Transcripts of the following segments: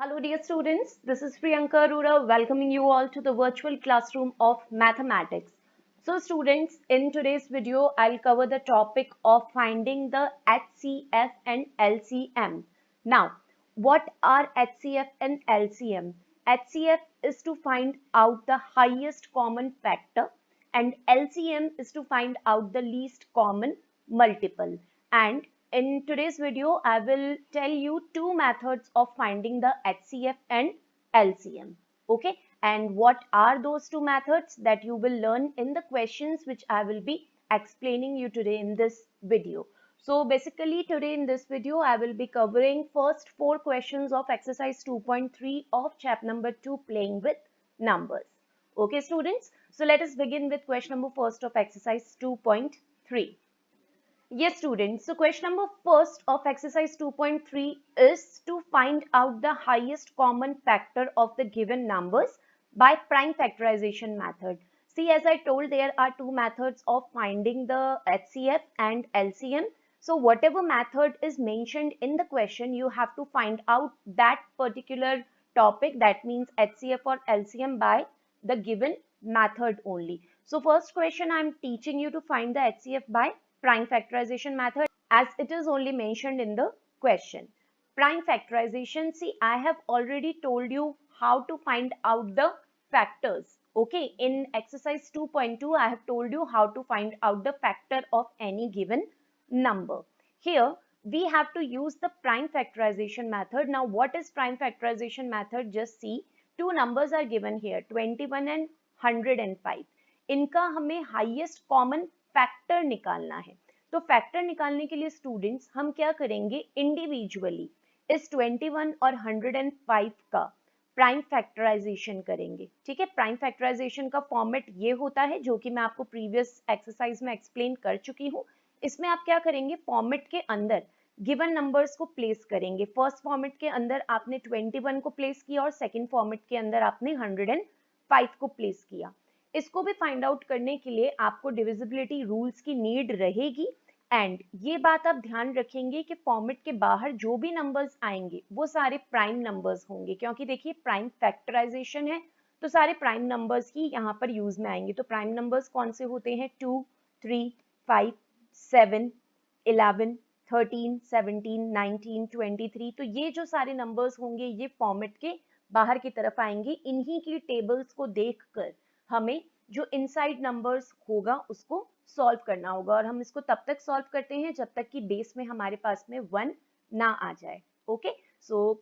Hello dear students, this is Priyanka Arora welcoming you all to the virtual classroom of mathematics. So students, in today's video, I'll cover the topic of finding the HCF and LCM. Now, what are HCF and LCM? HCF is to find out the highest common factor and LCM is to find out the least common multiple. And in today's video, I will tell you two methods of finding the HCF and LCM. Okay, and what are those two methods that you will learn in the questions which I will be explaining you today in this video. So basically today in this video, I will be covering first 4 questions of exercise 2.3 of chapter number 2 playing with numbers. Okay students, so let us begin with question number first of exercise 2.3. Yes, students. So question number first of exercise 2.3 is to find out the highest common factor of the given numbers by prime factorization method. See, as I told, there are two methods of finding the HCF and LCM. So whatever method is mentioned in the question, you have to find out that particular topic, that means HCF or LCM, by the given method only. So first question, I am teaching you to find the HCF by prime factorization method as it is only mentioned in the question. Prime factorization, see, I have already told you how to find out the factors. Okay, in exercise 2.2, I have told you how to find out the factor of any given number. Here, we have to use the prime factorization method. Now, what is prime factorization method? Just see, two numbers are given here, 21 and 105. इनका हमें highest common factor निकालना है. तो factor निकालने के लिए students हम क्या करेंगे, इंडिविजुअली इस 21 और 105 का प्राइम फैक्टराइजेशन करेंगे. ठीक है, प्राइम फैक्टराइजेशन का फॉर्मेट ये होता है जो कि मैं आपको प्रीवियस एक्सरसाइज में एक्सप्लेन कर चुकी हूँ. इसमें आप क्या करेंगे, फॉर्मेट के अंदर गिवन नंबर्स को प्लेस करेंगे. फर्स्ट फॉर्मेट के अंदर आपने 21 को प्लेस किया और सेकेंड फॉर्मेट के अंदर आपने 105 को प्लेस किया. इसको भी फाइंड आउट करने के लिए आपको डिविजिबिलिटी रूल्स की नीड रहेगी. एंड ये बात आप ध्यान रखेंगे कि फॉर्मेट के बाहर जो भी नंबर्स आएंगे वो सारे प्राइम नंबर्स होंगे, क्योंकि देखिए प्राइम फैक्टराइजेशन है तो सारे प्राइम नंबर्स ही यहाँ पर यूज में आएंगे. तो प्राइम नंबर्स कौन से होते हैं, 2, 3, 5, 7, 11, 13, 17, 19, 23. तो ये जो सारे नंबर्स होंगे ये फॉर्मेट के बाहर की तरफ आएंगे. इन्हीं की टेबल्स को देखकर हमें जो इनसाइड नंबर्स होगा उसको सॉल्व करना होगा, और हम इसको तब तक सॉल्व करते हैं जब तक कि बेस में हमारे पास में 1 ना आ जाए. ओके, सो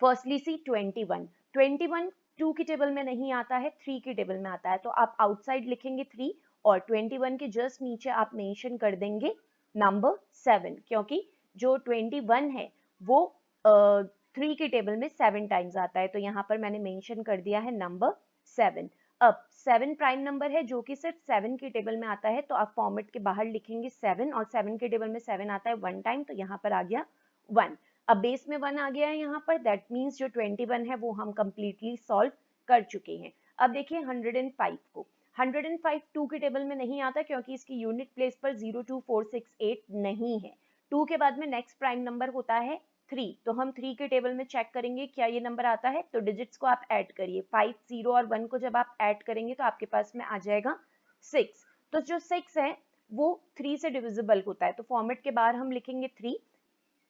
फर्स्टली सी 21 2 की टेबल में नहीं आता है, 3 की टेबल में आता है. तो आप आउटसाइड लिखेंगे 3 और 21 के जस्ट नीचे आप मेंशन कर देंगे नंबर 7, क्योंकि जो 21 है वो 3 की टेबल में 7 टाइम्स आता है. तो यहाँ पर मैंने मेंशन कर दिया है नंबर 7. अब 7 प्राइम नंबर है जो कि सिर्फ 7 की टेबल में आता है, तो आप फॉर्मेट के बाहर लिखेंगे 7 और 7 की टेबल में 7 आता है 1 टाइम, तो यहाँ पर आ गया 1. अब बेस में 1 आ गया है यहाँ पर, दैट मीन्स जो 21 है वो हम कंप्लीटली सॉल्व कर चुके हैं. अब देखिए 105 को, 105 2 की टेबल में नहीं आता क्योंकि इसकी यूनिट प्लेस पर 02468 नहीं है. 2 के बाद में नेक्स्ट प्राइम नंबर होता है 3, तो हम 3 के टेबल में चेक करेंगे क्या ये नंबर आता है. तो डिजिट्स को आप ऐड करिए, 5, 0 और 1 को जब आप ऐड करेंगे तो आपके पास में आ जाएगा 6. तो जो 6 है वो 3 से डिविजिबल होता है, तो फॉर्मेट के बाहर हम लिखेंगे 3.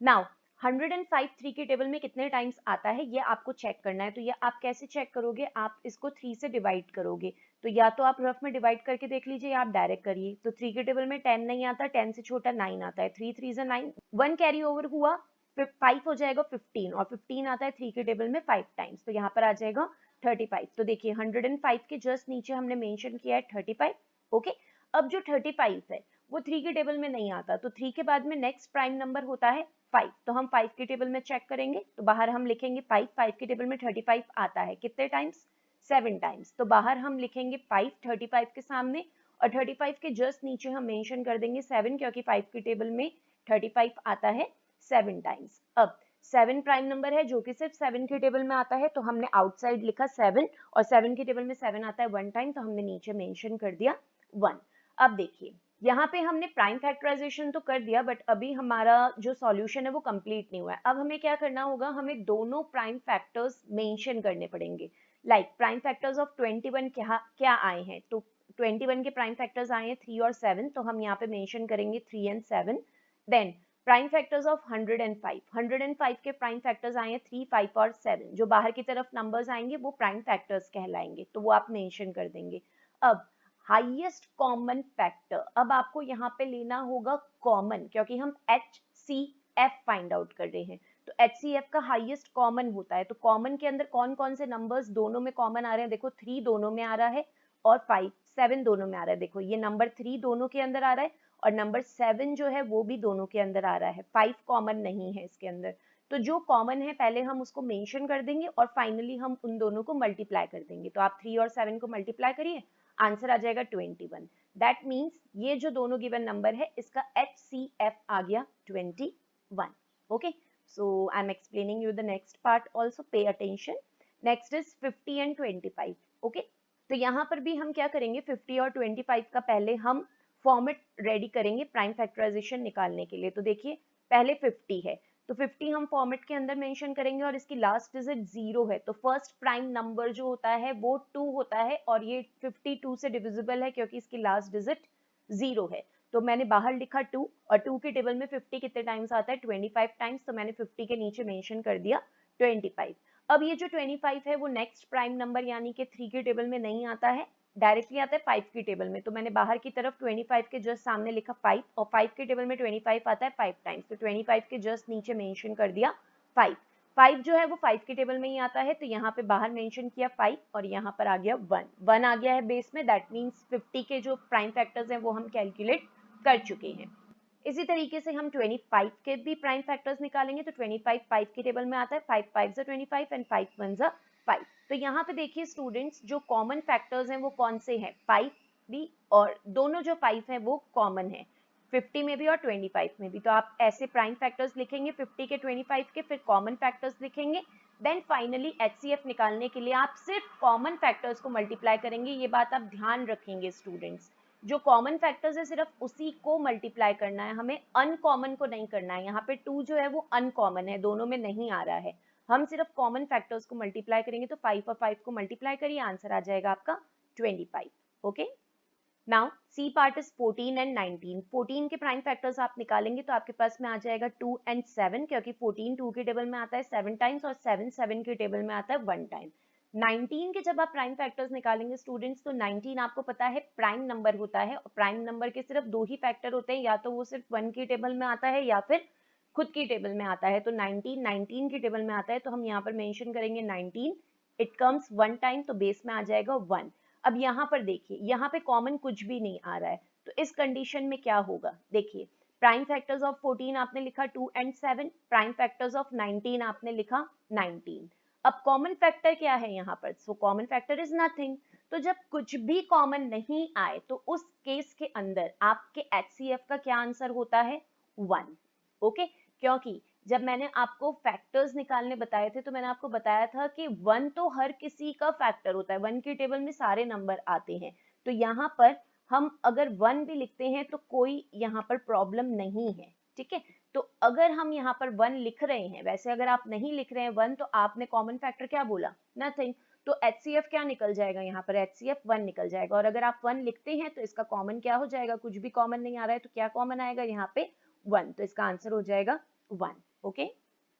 नाउ 105 3 के टेबल में कितने टाइम्स आता है ये आपको चेक करना है. तो ये आप कैसे चेक करोगे, आप इसको 3 से डिवाइड करोगे. तो या तो आप रफ में डिवाइड करके देख लीजिए, आप डायरेक्ट करिए. तो 3 के टेबल में 10 नहीं आता, 10 से छोटा 9 आता है, 3 3 से 9, 1 कैरी ओवर हुआ, 5 हो जाएगा 15 और 15 आता है 3 के टेबल में 5 टाइम्स, तो यहाँ पर आ जाएगा 35. तो देखिए 105 के जस्ट नीचे हमने मेंशन किया है 35. ओके, अब जो 35 है वो 3 के टेबल में नहीं आता, तो 3 के बाद में नेक्स्ट प्राइम नंबर होता है 5, तो हम 5 के टेबल में चेक करेंगे. तो बाहर हम लिखेंगे 5, 5 के टेबल में 35 आता है, कितने टाइम्स, 7 टाइम्स. तो बाहर हम लिखेंगे 5 35 के सामने, और 35 के जस्ट नीचे हम मेंशन कर देंगे 7, क्योंकि 5 की टेबल में 35 आता है 7 टाइम्स. अब 7 प्राइम नंबर है जो कि सिर्फ 7 की टेबल में आता है, तो हमने आउटसाइड लिखा 7 और 7 की टेबल में 7 आता है 1 टाइम, तो हमने नीचे मेंशन कर दिया 1. अब देखिए यहाँ पे हमने प्राइम फैक्टराइजेशन तो कर दिया, बट अभी हमारा जो सॉल्यूशन है वो कंप्लीट नहीं हुआ है। अब हमें क्या करना होगा, हमें दोनों प्राइम फैक्टर्स मेंशन करने पड़ेंगे। लाइक प्राइम फैक्टर्स ऑफ 21 क्या क्या आए हैं, तो 21 के प्राइम फैक्टर्स आए हैं 3 और 7, तो हम यहाँ पे मेंशन करेंगे 3 and 7। Then prime factors of 105, 105 के प्राइम फैक्टर्स आए हैं 3, 5 और 7। जो बाहर की तरफ नंबर्स आएंगे वो प्राइम फैक्टर्स कहलाएंगे, तो वो आप मेंशन कर देंगे। अब हाईएस्ट कॉमन फैक्टर, अब आपको यहाँ पे लेना होगा कॉमन, क्योंकि हम HCF फाइंड आउट कर रहे हैं। तो HCF का हाईएस्ट कॉमन होता है, तो कॉमन के अंदर कौन कौन से नंबर्स दोनों में कॉमन आ रहे हैं, देखो 3 दोनों में आ रहा है और 5 7 दोनों में आ रहा है। देखो ये नंबर 3 दोनों के अंदर आ रहा है और नंबर 7 जो है वो भी दोनों के अंदर आ रहा है, 5 कॉमन नहीं है इसके अंदर। तो जो कॉमन है पहले हम उसको मेंशन कर देंगे और फाइनली हम उन दोनों को मल्टीप्लाई कर देंगे। तो आप 3 और 7 को मल्टीप्लाई करिए, आंसर आ जाएगा 21। दैट मीन्स ये जो दोनों गिवन नंबर है इसका HCF आ गया 21। Okay, so I am explaining you the next part also, pay attention. Next is 50 and 25। Okay, तो यहाँ पर भी हम क्या करेंगे, 50 और 25 का पहले हम फॉर्मेट रेडी करेंगे प्राइम फैक्टराइजेशन निकालने के लिए। तो देखिए पहले 50 है, तो 50 हम फॉर्मेट के अंदर मेंशन करेंगे और इसकी लास्ट डिजिट 0 है, तो फर्स्ट प्राइम नंबर जो होता है वो 2 होता है और ये 52 से डिविजिबल है क्योंकि इसकी लास्ट डिजिट 0 है। तो मैंने बाहर लिखा 2 और 2 के टेबल में 50 कितने टाइम्स आता है, 25 टाइम्स, तो मैंने 50 के नीचे मेंशन कर दिया 25। अब ये जो 25 है वो नेक्स्ट प्राइम नंबर यानी कि 3 के टेबल में नहीं आता है, डायरेक्टली आता है 5 की टेबल में। तो मैंने बाहर की तरफ 25 के जस्ट सामने लिखा 5 और 5 के टेबल में 25 आता है 5 टाइम्स, तो 25 के जस्ट नीचे मेंशन कर दिया 5। 5 जो है वो 5 के टेबल में ही आता है, तो यहाँ पे बाहर मेंशन किया 5 और यहाँ पर आ गया 1 आ गया है बेस में। दैट मीन्स 50 के जो प्राइम फैक्टर्स हैं वो हम कैलकुलेट कर चुके हैं। इसी तरीके से हम 25 के भी प्राइम फैक्टर्स निकालेंगे, तो 25 5 के टेबल में आता है, 5 5 25 एंड 5 1 5। तो यहाँ पे देखिए स्टूडेंट्स जो कॉमन फैक्टर्स हैं वो कौन से हैं, 5 भी और दोनों जो 5 हैं वो कॉमन है 50 में भी और 25 में भी। तो आप ऐसे प्राइम फैक्टर्स लिखेंगे 50 के 25 के, फिर कॉमन फैक्टर्स लिखेंगे, देन फाइनली HCF निकालने के लिए आप सिर्फ कॉमन फैक्टर्स को मल्टीप्लाई करेंगे। ये बात आप ध्यान रखेंगे स्टूडेंट्स, जो कॉमन फैक्टर्स है सिर्फ उसी को मल्टीप्लाई करना है, हमें अनकॉमन को नहीं करना है। यहाँ पे 2 जो है वो अनकॉमन है, दोनों में नहीं आ रहा है, हम सिर्फ कॉमन फैक्टर्स को मल्टीप्लाई करेंगे। तो 5 और 5 को मल्टीप्लाई करिए, आंसर आ जाएगा आपका 25। Okay, now C part is 14 and 19। 14 के प्राइम फैक्टर्स आप निकालेंगे तो आपके पास में आ जाएगा 2 एंड 7, क्योंकि 14 2 के टेबल में आता है 7 टाइम्स और 7 7 के टेबल में आता है 1 टाइम। 19 के जब आप प्राइम फैक्टर्स निकालेंगे स्टूडेंट्स, तो 19 आपको पता है प्राइम नंबर होता है और प्राइम नंबर के सिर्फ 2 ही फैक्टर होते हैं, या तो वो सिर्फ 1 की टेबल में आता है या फिर खुद की टेबल में आता है। तो 19 की टेबल में आता है, तो हम यहाँ पर मेंशन करेंगे 19, इट कम्स 1 टाइम, तो बेस में आ जाएगा 1। अब यहाँ पर देखिए, यहाँ पे कॉमन कुछ भी नहीं आ रहा है, तो इस कंडीशन में क्या होगा, देखिए प्राइम फैक्टर्स ऑफ 14 आपने लिखा 2 एंड 7, प्राइम फैक्टर्स ऑफ 19 आपने लिखा 19। अब कॉमन फैक्टर क्या है यहाँ पर, so common factor is nothing. तो जब कुछ भी कॉमन नहीं आए तो उस केस के अंदर आपके HCF का क्या आंसर होता है, 1। ओके, क्योंकि जब मैंने आपको फैक्टर्स निकालने बताए थे तो मैंने आपको बताया था कि 1 तो हर किसी का फैक्टर होता है, 1 की टेबल में सारे नंबर आते हैं। तो यहाँ पर हम अगर 1 भी लिखते हैं तो कोई यहाँ पर प्रॉब्लम नहीं है, ठीक है। तो अगर हम यहाँ पर 1 लिख रहे हैं, वैसे अगर आप नहीं लिख रहे हैं 1, तो आपने कॉमन फैक्टर क्या बोला, नथिंग, तो HCF क्या निकल जाएगा, यहाँ पर HCF 1 निकल जाएगा। और अगर आप 1 लिखते हैं तो इसका कॉमन क्या हो जाएगा, कुछ भी कॉमन नहीं आ रहा है तो क्या कॉमन आएगा यहाँ पे 1, तो इसका आंसर हो जाएगा 1। Okay,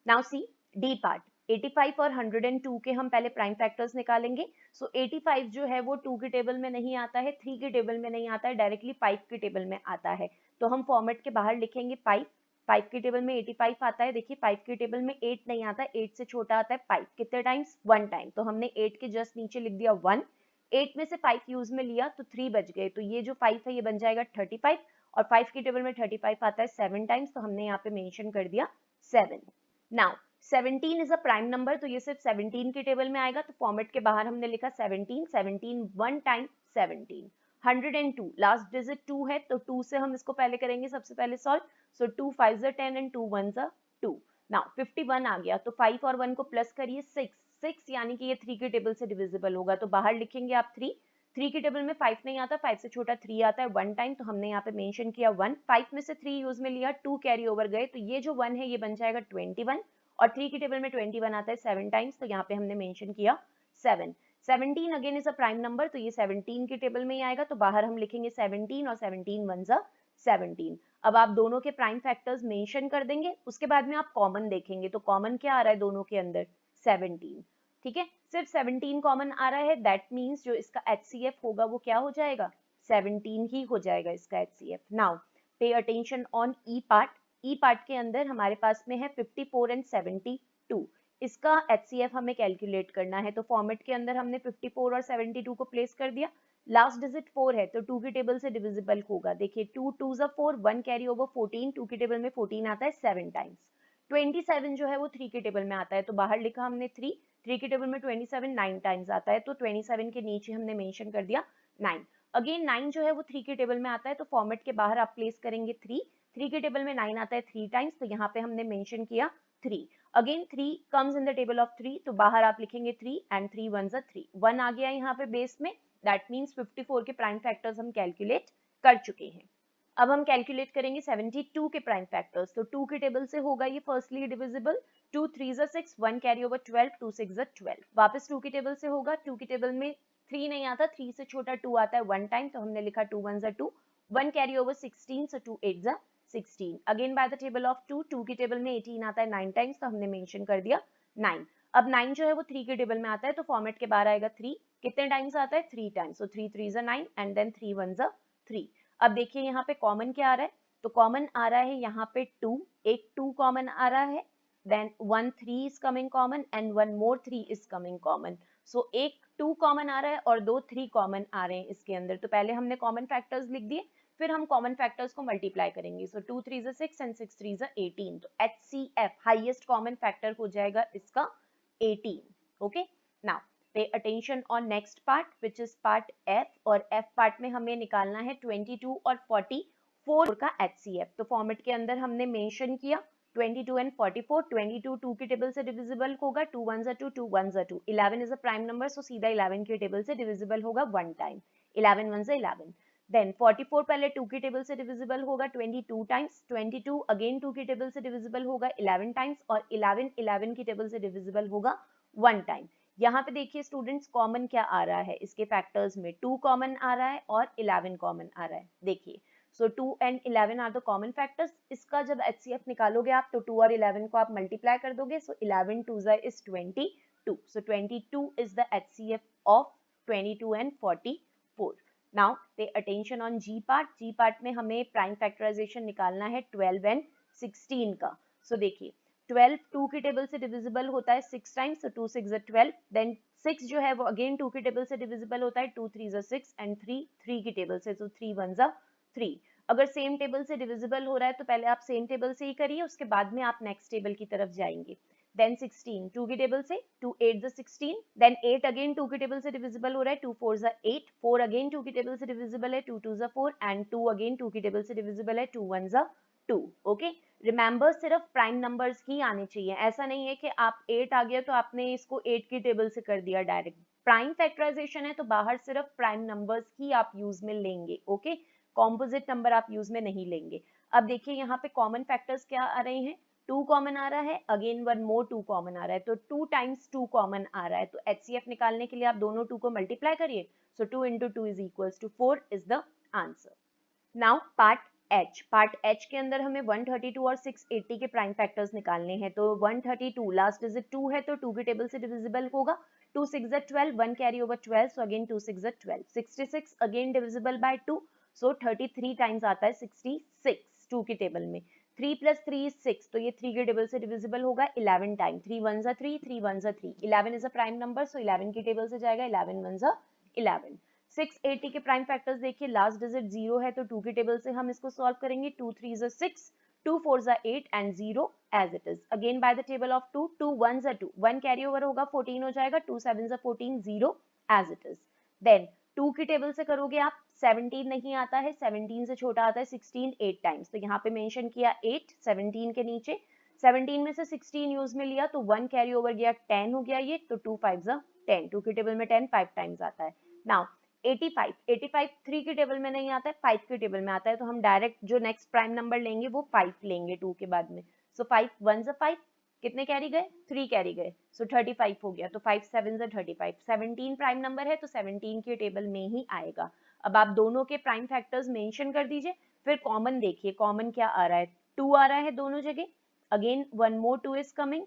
now C D part. 85 और 102 के हम पहले प्राइम फैक्टर्स निकालेंगे। सो 85 जो है वो 2 के टेबल में नहीं आता है, 3 के टेबल में नहीं आता है, डायरेक्टली 5 के टेबल में आता है। तो हम फॉर्मेट के बाहर लिखेंगे 5, 5 के टेबल में 85 आता है। देखिए 5 के टेबल में 8 नहीं आता है, 8 से छोटा आता है 5, कितने टाइम्स, 1 टाइम, तो हमने 8 के जस्ट नीचे लिख दिया 1। 8 में से 5 यूज में लिया तो 3 बच गए, तो ये जो 5 है ये बन जाएगा 35 और 5 की टेबल में 35 आता है 7 टाइम्स, तो हमने यहाँ पे मेंशन कर दिया 7। Now 17 is a prime number, तो ये सिर्फ 17 के टेबल में आएगा, तो फॉर्मेट के बाहर हमने लिखा 17, 17 1 टाइम 17। 102 लास्ट डिजिट 2 है, तो 2 से हम इसको पहले करेंगे सबसे पहले सॉल्व। So 2 5 10 and 2 1 2। नाउ 51 आ गया, तो 5 और 1 को प्लस करिए 6 यानी कि ये 3 के टेबल से डिविजिबल होगा, तो बाहर लिखेंगे आप 3, 3 की टेबल में 5 नहीं आता, 5 से छोटा 3 आता है 1 टाइम, तो हमने यहाँ पे मेंशन किया 1, 5 में से 3 यूज में लिया, 2 कैरी ओवर गए, तो ये जो 1 है ये बन जाएगा 21, और 3 की टेबल में 21 आता है 7 टाइम्स, तो यहाँ पे हमने मेंशन किया 7। 17 again is a prime number, तो ये 17 की टेबल में ही आएगा, तो बाहर हम लिखेंगे 17 और 17 1 जा 17। अब आप दोनों के प्राइम फैक्टर्स मेंशन कर देंगे, उसके बाद में आप कॉमन देखेंगे, तो कॉमन क्या आ रहा है दोनों के अंदर 17, ठीक है, सिर्फ 17 कॉमन आ रहा है, दैट मीन्स जो इसका HCF होगा वो क्या हो जाएगा 17 ही हो जाएगा इसका HCF। Now pay attention on E part के अंदर हमारे पास में है 54 एंड 72, इसका HCF हमें कैलकुलेट करना है, तो फॉर्मेट के अंदर हमने 54 और 72 को प्लेस कर दिया, लास्ट डिजिट 4 है तो 2 की टेबल से डिविजिबल होगा, देखिए 2 2 4, 1 कैरी ओवर 14, 2 की टेबल में 14 आता है 7 टाइम्स, 27 जो है वो 3 की टेबल में आता है, तो बाहर लिखा हमने 3 की टेबल में 27 9 टाइम्स आता है, तो 27 के नीचे हमने मेंशन कर दिया 9। अगेन 9 जो है वो 3 की टेबल में आता है, तो फॉर्मेट के बाहर आप प्लेस करेंगे 3 की टेबल में 9 आता है 3 टाइम्स, तो यहाँ पे हमने मेंशन किया 3। Again 3 comes in the table of 3, तो बाहर आप लिखेंगे 3 एंड 3 1 जा 3, 1 आ गया यहाँ पे बेस में, दैट मीन्स 54 के प्राइम फैक्टर्स हम कैलकुलेट कर चुके हैं। अब हम कैलकुलेट करेंगे 72 के प्राइम फैक्टर्स, तो 2 की टेबल से होगा ये फर्स्टली डिविजिबल, 2 3 जा 6, 1 कैरी ओवर 12, 2 6 जा 12, वापस 2 की टेबल से होगा, 2 की टेबल में 3 नहीं आता, 3 से छोटा 2 आता है 1 टाइम, तो हमने लिखा 2 1 जा 2, 1 कैरी ओवर 16, so 2 8 जा 16, again by the table of 2, 2 की टेबल में 18 आता है 9 टाइम्स, तो हमने मेंशन कर दिया 9। अब 9 जो है वो 3 की टेबल में आता है, तो फॉर्मेट के बाहर आएगा 3, कितने टाइम्स आता है 3 टाइम्स, so 3 3 जा 9 एंड देन 3 1 जा 3। अब देखिए यहाँ पे कॉमन क्या आ रहा है, तो कॉमन आ रहा है यहाँ पे 2, एक 2 कॉमन आ रहा है, then 1 3 is coming common and one more 3 is coming common, so एक 2 कॉमन आ रहा है और 2 3 कॉमन आ रहे हैं इसके अंदर, तो पहले हमने कॉमन फैक्टर्स लिख दिए, फिर हम कॉमन फैक्टर्स को मल्टीप्लाई करेंगे, सो 2 3 जा 6 एंड 6 3 जा 18, तो HCF हाईएस्ट कॉमन फैक्टर हो जाएगा इसका 18। Okay, now pay attention on next part which is part F, और F पार्ट में हमें निकालना है 22 और 44 का HCF, तो फॉर्मेट के अंदर हमने मेंशन किया 22 एंड 44, 22 2 की टेबल से डिविजिबल होगा, 2 1 जा 2, 2 1 जा 2, 11 इज अ प्राइम नंबर, सो सीधा 11 की टेबल से डिविजिबल होगा 1 टाइम, 11 1 जा 11। देन 44 पहले 2 की टेबल से डिविजिबल होगा 22 टाइम्स, 22 अगेन 2 की टेबल से डिविजिबल होगा 11 टाइम्स, और 11 11 की टेबल से डिविजिबल होगा 1 टाइम। यहाँ पे देखिए स्टूडेंट्स कॉमन क्या आ रहा है, इसके फैक्टर्स में 2 कॉमन आ रहा है और 11 कॉमन आ रहा है, देखिए so 2 and 11 are the common factors, इसका जब HCF निकालोगे आप तो 2 और 11 को आप मल्टीप्लाई कर दोगे, सो 11 2 is 22, so 22 is the HCF of 22 and 44। Now pay attention on G part में हमें प्राइम फैक्टराइजेशन निकालना है 12 एंड 16 का, सो देखिए 12 2 की टेबल से डिविजिबल होता है 6 टाइम्स, so 2 6 जा 12, देन 6 जो है वो अगेन 2 की टेबल से डिविजिबल होता है 2 3 जा 6 एंड 3 3 की टेबल से, so 3 1 जा 3। अगर सेम टेबल से डिविजिबल हो रहा है तो पहले आप सेम टेबल से ही करिए, उसके बाद में आप नेक्स्ट टेबल की तरफ जाएंगे। देन 16 2 की टेबल से, 2 8 जा 16, देन 8 अगेन 2 की टेबल से डिविजिबल हो रहा है, 2 4 जा 8, 4 अगेन 2 की टेबल से डिविजिबल है, 2 2 जा 4 एंड 2 अगेन 2 की टेबल से डिविजिबल है, 2 1 जा 2। ओके, रिमेंबर सिर्फ प्राइम नंबर्स ही आने चाहिए, ऐसा नहीं है कि आप 8 आ गया तो आपने इसको 8 की टेबल से कर दिया डायरेक्ट, प्राइम फैक्टराइजेशन है तो बाहर सिर्फ प्राइम नंबर्स ही आप यूज में लेंगे। ओके, कॉम्पोजिट नंबर आप यूज में नहीं लेंगे। अब देखिए यहाँ पे कॉमन फैक्टर्स क्या आ रहे हैं, 2 कॉमन आ रहा है, अगेन वन मोर 2 कॉमन आ रहा है, तो 2 टाइम्स 2 कॉमन आ रहा है, तो HCF निकालने के लिए आप दोनों 2 को मल्टीप्लाई करिए, सो 2 into 2 is equals to 4 is the answer। Now part H के अंदर हमें 132 और 680 के प्राइम फैक्टर्स निकालने हैं, तो 132 लास्ट डिजिट 2 है तो 2 की टेबल से डिविजिबल होगा, 2 6 जा 12, 1 कैरी ओवर 12, सो अगेन 2 6 जा 12, 66 again divisible by 2, so 33 times आता है 66 2 की टेबल में, 3 + 3 is 6, तो ये 3 की टेबल से डिविजिबल होगा 11 टाइम, 3 1 जा 3, 3 1 जा 3, 11 इज अ प्राइम नंबर, सो 11 की टेबल से जाएगा 11 1 जा 11। 680 के प्राइम फैक्टर्स देखिए, लास्ट डिजिट 0 है तो 2 की टेबल से हम इसको सॉल्व करेंगे, 2 3 जा 6, 2 4 जा 8 and 0 as it is, again by the table of 2, 2 1 जा 2, 1 कैरी ओवर होगा 14 हो जाएगा, 2 7 जा 14, 0 एज इट इज। देन 2 की टेबल से करोगे आप, 17 नहीं आता है, 17 से छोटा आता है 16 8 टाइम्स, तो यहाँ पे मेंशन किया 8 17 के नीचे, 17 में से 16 यूज में लिया तो 1 कैरी ओवर गया 10 हो गया ये, तो 2 5 जा 10, 2 की टेबल में 10 5 टाइम्स आता है। नाउ 85, 85 3 के टेबल में नहीं आता है, 5 के टेबल में आता है, तो हम डायरेक्ट जो नेक्स्ट प्राइम नंबर लेंगे वो 5 लेंगे 2 के बाद में। सो 5 1 ज़ 5, कितने कैरी गए, 3 कैरी गए, सो 35 हो गया, तो 5 7 ज़ 35, 17 प्राइम नंबर है तो 17 के टेबल में ही आएगा। अब आप दोनों के प्राइम फैक्टर्स मेंशन कर दीजिए, फिर कॉमन देखिए, कॉमन क्या आ रहा है, 2 आ रहा है दोनों जगह, again one more 2 is coming,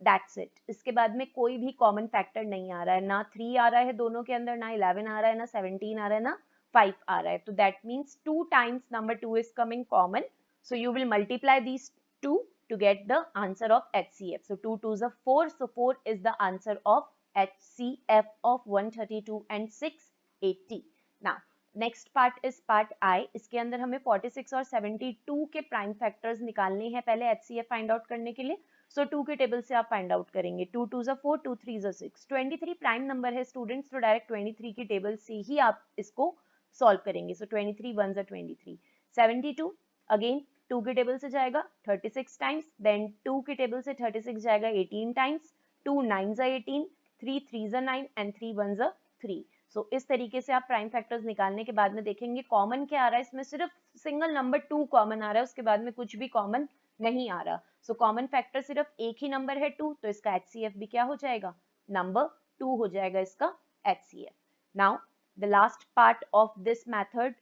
that's it. इसके बाद में कोई भी कॉमन फैक्टर नहीं आ रहा है, ना 3 आ रहा है दोनों के अंदर, ना 11 आ रहा है, ना 17 आ रहा है, ना 5 आ रहा है, तो that means 2 times number 2 is coming common, so you will multiply these 2 to get the answer of HCF. So 2 2s are 4, so 4 is the answer of HCF of 132 and 680. Now next part is part आई, इसके अंदर हमें 46 और 72 के prime factors निकालने हैं पहले HCF find out करने के लिए। सो 2 के टेबल से आप फाइंड आउट करेंगे, 2 2 ज़ 4, 2 3 ज़ 6, 23 प्राइम नंबर है स्टूडेंट्स, तो डायरेक्ट 23 की टेबल से ही आप इसको सॉल्व करेंगे। सो 23 1 ज़ 23, 72 अगेन 2 के टेबल से जाएगा 36 टाइम्स, देन 2 के टेबल से 36 जाएगा 18 टाइम्स, 2 9 ज़ 18, 3 3 ज़ 9 एंड 3 1 ज़ 3। सो इस तरीके से आप प्राइम फैक्टर्स निकालने के बाद में देखेंगे कॉमन क्या आ रहा है, इसमें सिर्फ सिंगल नंबर 2 कॉमन आ रहा है, उसके बाद में कुछ भी कॉमन नहीं आ रहा। सो कॉमन फैक्टर सिर्फ एक ही नंबर है 2, तो इसका HCF भी क्या हो जाएगा, नंबर 2 हो जाएगा इसका HCF। Now the last part of this method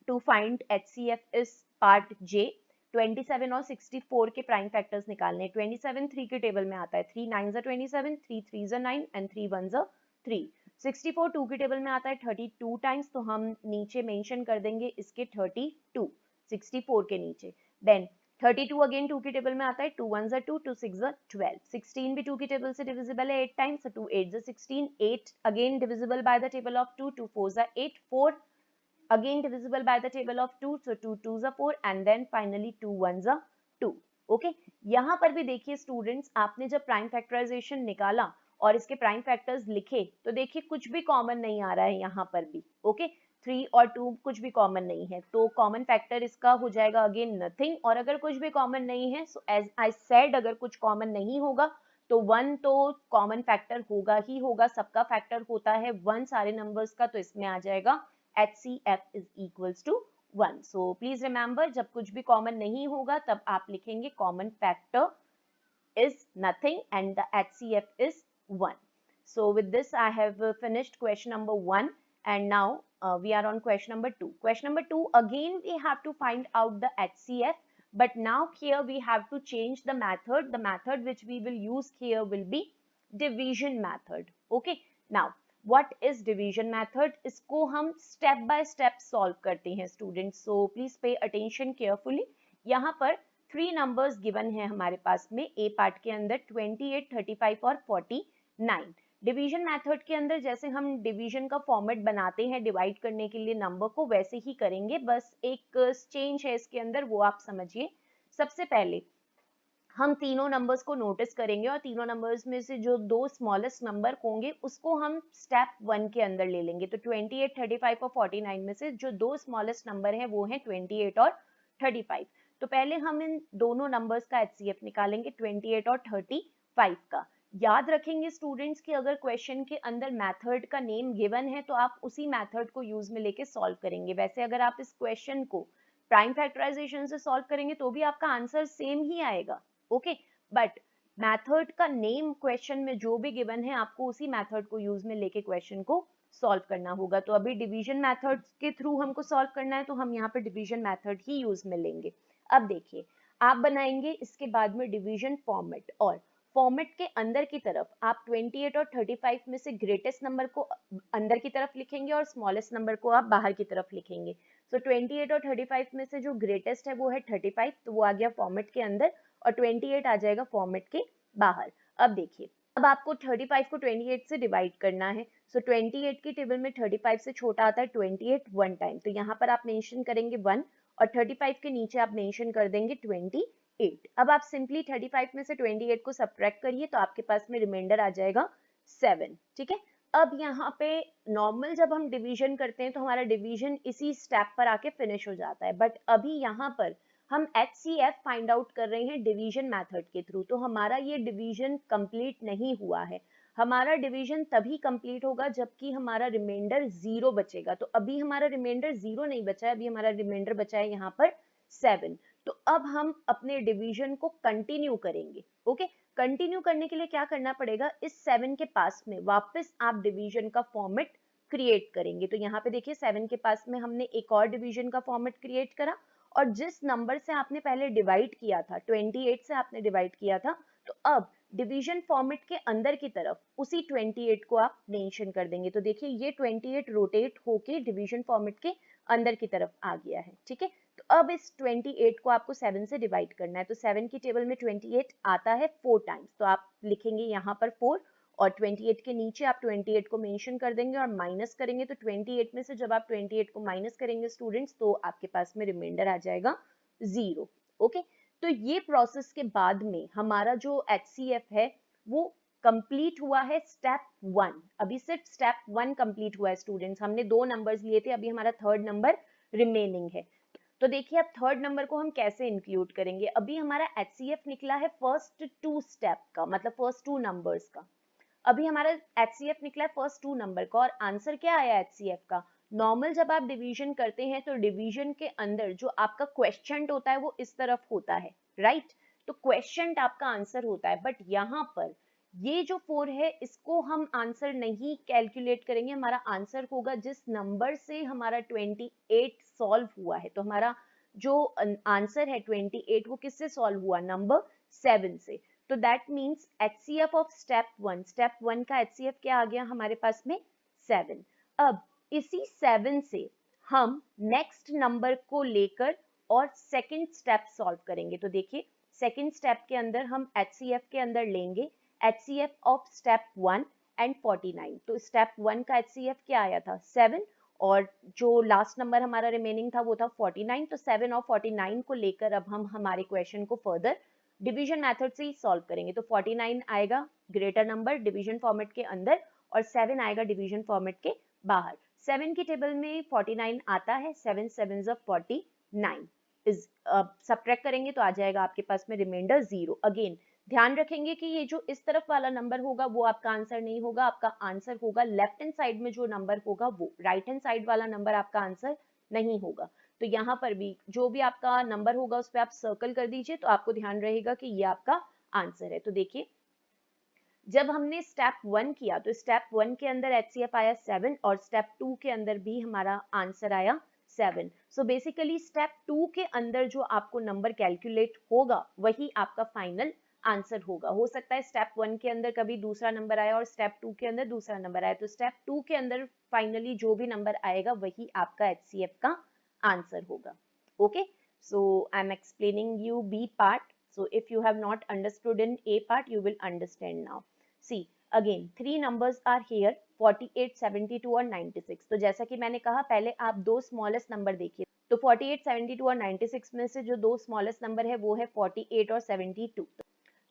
to find HCF is part J। 27 और 64 के प्राइम फैक्टर्स निकालने, 27 3 के टेबल में आता है, 3 9 ज़ 27, 3 3 ज़ 9 एंड 3 1 ज़ 3। 64 2 के टेबल में आता है 32 टाइम्स, तो हम नीचे मेंशन कर देंगे इसके 32 64 के नीचे। देन 32 अगेन 2 के टेबल में आता है, 2 1 ज़ 2, 2 6 ज़ 12, 16 भी 2 के टेबल से डिविजिबल है 8 टाइम्स, so 2 8 ज़ 16, 8 again divisible by the table of 2, 2 4 ज़ 8, 4 again divisible by the table of 2, so 2 2 is 4 and then finally 2 1 is 2. Okay, यहाँ पर भी देखिए स्टूडेंट्स, आपने जब प्राइम फैक्टराइजेशन निकाला और इसके प्राइम फैक्टर्स लिखे तो देखिए कुछ भी कॉमन नहीं आ रहा है यहाँ पर भी। ओके, 3 और 2 कुछ भी कॉमन नहीं है, तो कॉमन फैक्टर इसका हो जाएगा अगेन नथिंग, और अगर कुछ भी कॉमन नहीं है, सो एज आई सेड अगर कुछ कॉमन नहीं होगा तो 1 तो कॉमन फैक्टर होगा ही होगा, सबका फैक्टर होता है 1 सारे नंबर्स का, तो इसमें आ जाएगा HCF is equals to 1. So please remember, जब कुछ भी कॉमन नहीं होगा तब आप लिखेंगे common factor is nothing and the HCF is 1. So with this I have finished question number 1 and now we are on question number 2. Question number 2, again we have to find out the HCF, but now here we have to change the method. The method which we will use here will be division method. Okay, now what is division method? इसको हम step by step solve करते हैं students, so please pay attention carefully. यहाँ पर 3 numbers given है हमारे पास में A part के अंदर, 28, 35 और 49. डिवीजन मेथड के अंदर जैसे हम डिवीजन का फॉर्मेट बनाते हैं डिवाइड करने के लिए नंबर को, वैसे ही करेंगे, बस एक चेंज है इसके अंदर, वो आप समझिए। सबसे पहले हम तीनों नंबर्स को नोटिस करेंगे और तीनों नंबर्स में से जो दो स्मॉलेस्ट नंबर होंगे उसको हम स्टेप 1 के अंदर ले लेंगे। तो 28, 35 और 49 में से जो दो स्मॉलेस्ट नंबर हैं वो हैं 28 और 35। तो पहले हम इन दोनों नंबर्स का HCF निकालेंगे, 28 और 35 का। याद रखेंगे स्टूडेंट्स कि अगर क्वेश्चन के अंदर मेथड का नेम गिवन है तो आप उसी मेथड को यूज में लेके सॉल्व करेंगे। वैसे अगर आप इस क्वेश्चन को प्राइम फैक्टराइजेशन से सॉल्व करेंगे तो भी आपका आंसर सेम ही आएगा। ओके, बट मेथड का नेम क्वेश्चन में जो भी गिवन है आपको उसी मेथड को यूज में लेके क्वेश्चन को सॉल्व करना होगा। तो अभी डिवीजन मेथड के थ्रू हमको सॉल्व करना है, तो हम यहाँ पे डिवीजन मेथड ही यूज में लेंगे। अब देखिए, आप बनाएंगे इसके बाद में डिवीजन फॉर्मेट, और फॉर्मेट के अंदर की तरफ आप 28 और 35 में से ग्रेटेस्ट नंबर को अंदर की तरफ लिखेंगे और स्मॉलेस्ट नंबर को आप बाहर की तरफ लिखेंगे। सो 28 और 35 में से जो ग्रेटेस्ट है वो है 35, तो वो आ गया फॉर्मेट के अंदर, और 28 आ जाएगा फॉर्मेट के बाहर। अब देखिए, अब आपको 35 को 28 से डिवाइड करना है। सो 28 की टेबल में 35 से छोटा आता है 28 1 टाइम, तो यहाँ पर आप मेंशन करेंगे 1, और 35 के नीचे आप मेंशन कर देंगे 28। अब आप सिंपली 35 में से 28 को सब्ट्रैक्ट करिए तो आपके पास में रिमाइंडर आ जाएगा 7। ठीक है, अब यहाँ पे नॉर्मल जब हम डिवीजन करते हैं तो हमारा डिवीजन इसी स्टेप पर आके फिनिश हो जाता है, बट अभी यहाँ पर हम HCF फाइंड आउट कर रहे हैं डिवीजन मेथड के थ्रू, तो हमारा ये डिवीजन कंप्लीट नहीं हुआ है। हमारा डिवीजन तभी कंप्लीट होगा जबकि हमारा रिमाइंडर 0 बचेगा। तो अभी हमारा रिमाइंडर 0 नहीं बचा है, अभी हमारा रिमाइंडर बचा है यहाँ पर 7। तो अब हम अपने डिवीजन को कंटिन्यू करेंगे। ओके, कंटिन्यू करने के लिए क्या करना पड़ेगा, इस 7 के पास में वापस आप डिवीजन का फॉर्मेट क्रिएट करेंगे। तो यहाँ पे देखिए 7 के पास में हमने एक और डिवीजन का फॉर्मेट क्रिएट करा, और जिस नंबर से आपने पहले डिवाइड किया था, 28 से आपने डिवाइड किया था, तो अब डिवीजन फॉर्मेट के अंदर की तरफ उसी 28 को आप मेंशन कर देंगे। तो देखिए ये 28 रोटेट होके डिवीजन फॉर्मेट के अंदर की तरफ आ गया है। ठीक है, तो अब इस 28 को आपको 7 से डिवाइड करना है। तो 7 की टेबल में 28 आता है 4 टाइम्स, तो आप लिखेंगे यहाँ पर 4, और 28 के नीचे आप 28 को मेंशन कर देंगे और माइनस करेंगे। तो 28 में से जब आप 28 को माइनस करेंगे स्टूडेंट्स, तो आपके पास में रिमाइंडर आ जाएगा 0। ओके, तो ये प्रोसेस के बाद में हमारा जो HCF है वो कंप्लीट हुआ है स्टेप 1। अभी सिर्फ स्टेप 1 कंप्लीट हुआ है स्टूडेंट्स। हमने 2 नंबर्स लिए थे, अभी हमारा थर्ड नंबर रिमेनिंग है। तो देखिए अब थर्ड नंबर को हम कैसे इंक्लूड करेंगे। अभी हमारा HCF निकला है फर्स्ट 2 स्टेप का, मतलब फर्स्ट 2 नंबर्स का। अभी हमारा HCF निकला है फर्स्ट 2 नंबर का, और आंसर क्या आया HCF का। नॉर्मल जब आप डिवीजन करते हैं तो डिवीजन के अंदर जो आपका क्वेश्चन होता है वो इस तरफ होता है, राइट। तो क्वेश्चन आपका आंसर होता है, बट यहाँ पर ये जो 4 है इसको हम आंसर नहीं कैलकुलेट करेंगे। हमारा आंसर होगा जिस नंबर से हमारा 28 सॉल्व हुआ है। तो हमारा जो आंसर है 28 वो किससे सॉल्व हुआ, नंबर 7 से। तो that means HCF of step 1 का HCF क्या आ गया हमारे पास में 7। अब इसी 7 से हम नेक्स्ट नंबर को लेकर और सेकंड स्टेप सॉल्व करेंगे। तो देखिए सेकंड स्टेप के अंदर हम HCF के अंदर लेंगे HCF ऑफ स्टेप 1 एंड 49। तो स्टेप 1 का HCF क्या आया था 7, और जो लास्ट नंबर हमारा रिमेनिंग था वो था 49। तो 7 और 49 को लेकर अब हम हमारे क्वेश्चन को फर्दर डिवीजन मेथड से ही सॉल्व करेंगे। तो 49 आएगा ग्रेटर नंबर डिवीजन फॉर्मेट के अंदर, और 7 आएगा डिवीजन फॉर्मेट के बाहर। 7 की टेबल में 49 आता है, 7 7 49 इज सब्ट्रैक्ट करेंगे तो आ जाएगा आपके पास में रिमाइंडर 0। अगेन ध्यान रखेंगे कि ये जो इस तरफ वाला नंबर होगा वो आपका आंसर नहीं होगा, आपका आंसर होगा लेफ्ट हैंड साइड में जो नंबर होगा वो, राइट हैंड साइड वाला नंबर आपका आंसर नहीं होगा। तो यहाँ पर भी जो भी आपका नंबर होगा उस पर आप सर्कल कर दीजिए, तो आपको ध्यान रहेगा कि ये आपका आंसर है। तो देखिए जब हमने स्टेप 1 किया तो स्टेप 1 के अंदर HCF आया 7, और स्टेप 2 के अंदर भी हमारा आंसर आया 7। सो बेसिकली स्टेप 2 के अंदर जो आपको नंबर कैलकुलेट होगा वही आपका फाइनल आंसर होगा। हो सकता है स्टेप 1 के अंदर कभी दूसरा नंबर आया और स्टेप 2 के अंदर दूसरा नंबर आया, तो स्टेप 2 के अंदर फाइनली जो भी नंबर आएगा वही आपका HCF का answer होगा। Okay, so I'm explaining you B part. So if you have not understood in A part, you will understand now. See, again, 3 numbers are here, 48, 72 और 96. तो जैसा कि मैंने कहा पहले आप दो स्मॉलेस्ट नंबर देखिए। तो 48, 72 और 96 में से जो दो स्मॉलेस्ट नंबर है वो है 48 और 72।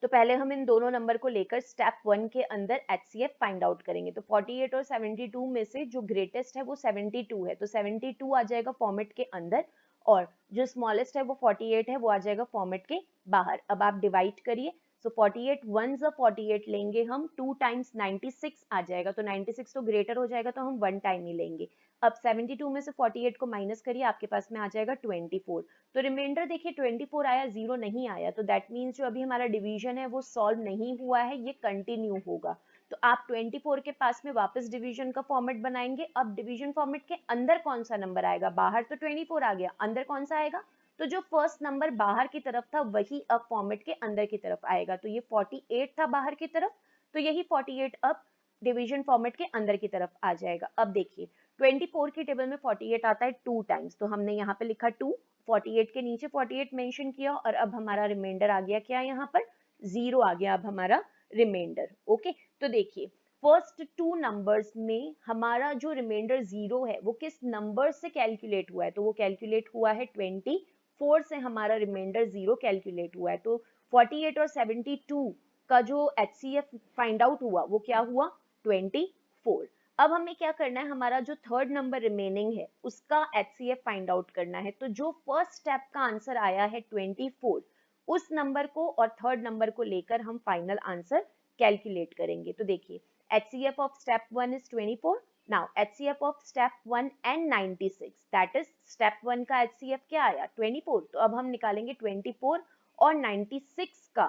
तो पहले हम इन दोनों नंबर को लेकर स्टेप 1 के अंदर HCF फाइंड आउट करेंगे। तो 48 और 72 में से जो ग्रेटेस्ट है वो 72 है, तो 72 आ जाएगा फॉर्मेट के अंदर, और जो स्मॉलेस्ट है वो 48 है, वो आ जाएगा फॉर्मेट के बाहर। अब आप डिवाइड करिए। सो 48 1 48 लेंगे हम, 2 टाइम्स 96 आ जाएगा, तो 96 तो ग्रेटर हो जाएगा तो हम 1 टाइम ही लेंगे। अब 72 में से 48 को माइनस करिए, आपके पास में आ जाएगा 24। तो रिमाइंडर देखिए 24 आया, 0 नहीं आया, तो दैट मीन्स जो अभी हमारा डिवीजन है वो सॉल्व नहीं हुआ है, ये कंटिन्यू होगा। तो आप 24 के पास में वापस डिवीजन का फॉर्मेट बनाएंगे। अब डिवीजन फॉर्मेट के अंदर कौन सा नंबर आएगा, बाहर तो 24 आ गया, अंदर कौन सा आएगा, तो जो फर्स्ट नंबर बाहर की तरफ था वही अब फॉर्मेट के अंदर की तरफ आएगा। तो ये 48 था बाहर की तरफ, तो यही 48 अब डिवीजन फॉर्मेट के अंदर की तरफ आ जाएगा। अब देखिए 24 की टेबल में 48 आता है 2 टाइम्स, तो हमने यहाँ पे लिखा 2, 48 के नीचे 48 मेंशन किया, और अब हमारा रिमाइंडर आ गया क्या, यहाँ पर 0 आ गया अब हमारा रिमाइंडर। ओके, तो देखिए फर्स्ट 2 नंबर्स में हमारा जो रिमाइंडर 0 है वो किस नंबर से कैलकुलेट हुआ है, तो वो कैलकुलेट हुआ है 24 से, हमारा रिमाइंडर 0 कैलकुलेट हुआ है। तो 48 और 72 का जो HCF फाइंड आउट हुआ वो क्या हुआ 24। अब हमें क्या करना है, हमारा जो थर्ड नंबर रिमेनिंग है उसका HCF फाइंड आउट करना है। तो जो फर्स्ट स्टेप का आंसर आया है 24, उस नंबर को और थर्ड नंबर को लेकर हम फाइनल आंसर कैलकुलेट करेंगे। तो देखिए HCF of step 1 is 24. Now HCF of step 1 and 96, that is step 1 का HCF क्या आया 24, तो अब हम निकालेंगे 24 और 96 का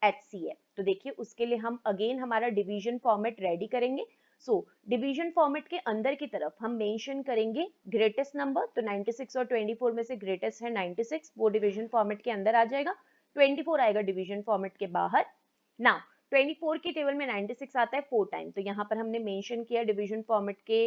HCF। तो देखिए उसके लिए हम अगेन हमारा डिवीजन फॉर्मेट रेडी करेंगे। सो डिवीजन फॉर्मेट के अंदर की तरफ हम मेंशन करेंगे ग्रेटेस्ट नंबर, तो 96 और 24 में से ग्रेटेस्ट है 96, वो डिवीजन फॉर्मेट के अंदर आ जाएगा, 24 आएगा डिवीजन फॉर्मेट के बाहर। नाउ 24 की टेबल में 96 आता है 4 टाइम, तो यहाँ पर हमने मेंशन किया डिवीजन फॉर्मेट के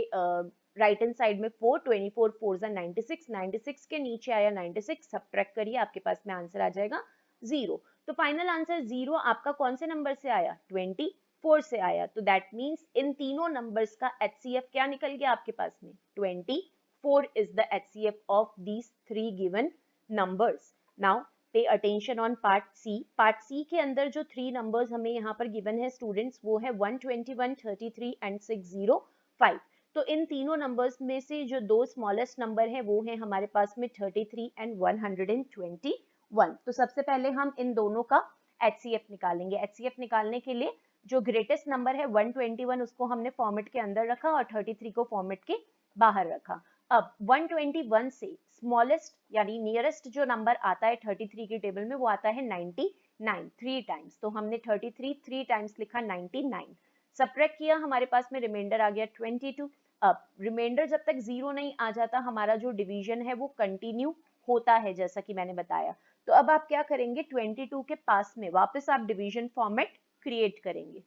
राइट हैंड साइड में 4, 24 4 96, 96 के नीचे आया 96, सब्ट्रैक्ट करिए आपके पास में आंसर आ जाएगा 0। तो फाइनल आंसर 0 आपका कौन से नंबर से आया 24 से आया, तो दैट मीन्स इन तीनों नंबर्स का HCF क्या निकल गया आपके पास में 24 is the HCF of these 3 given numbers. Now pay attention on part C. Part C के अंदर जो 3 नंबर्स हमें यहाँ पर गिवन है स्टूडेंट्स, वो है 121, 33 एंड 605। तो इन तीनों नंबर्स में से जो 2 स्मॉलेस्ट नंबर है वो है हमारे पास में 33 एंड 121। तो सबसे पहले हम इन दोनों का HCF निकालेंगे। HCF निकालने के लिए जो ग्रेटेस्ट नंबर है 121 उसको हमने फॉर्मेट के अंदर रखा और 33 को फॉर्मेट के बाहर रखा। अब 121 से स्मॉलेस्ट यानी नियरेस्ट जो नंबर आता है 33 की टेबल में वो आता है 99 3 टाइम्स, तो हमने 33 3 टाइम्स लिखा 99, सब्ट्रैक्ट किया हमारे पास में रिमाइंडर आ गया 22। अब रिमाइंडर जब तक 0 नहीं आ जाता हमारा जो डिवीजन है वो कंटिन्यू होता है जैसा कि मैंने बताया। तो अब आप क्या करेंगे 22 के पास में वापस आप डिवीजन फॉर्मेट क्रिएट करेंगे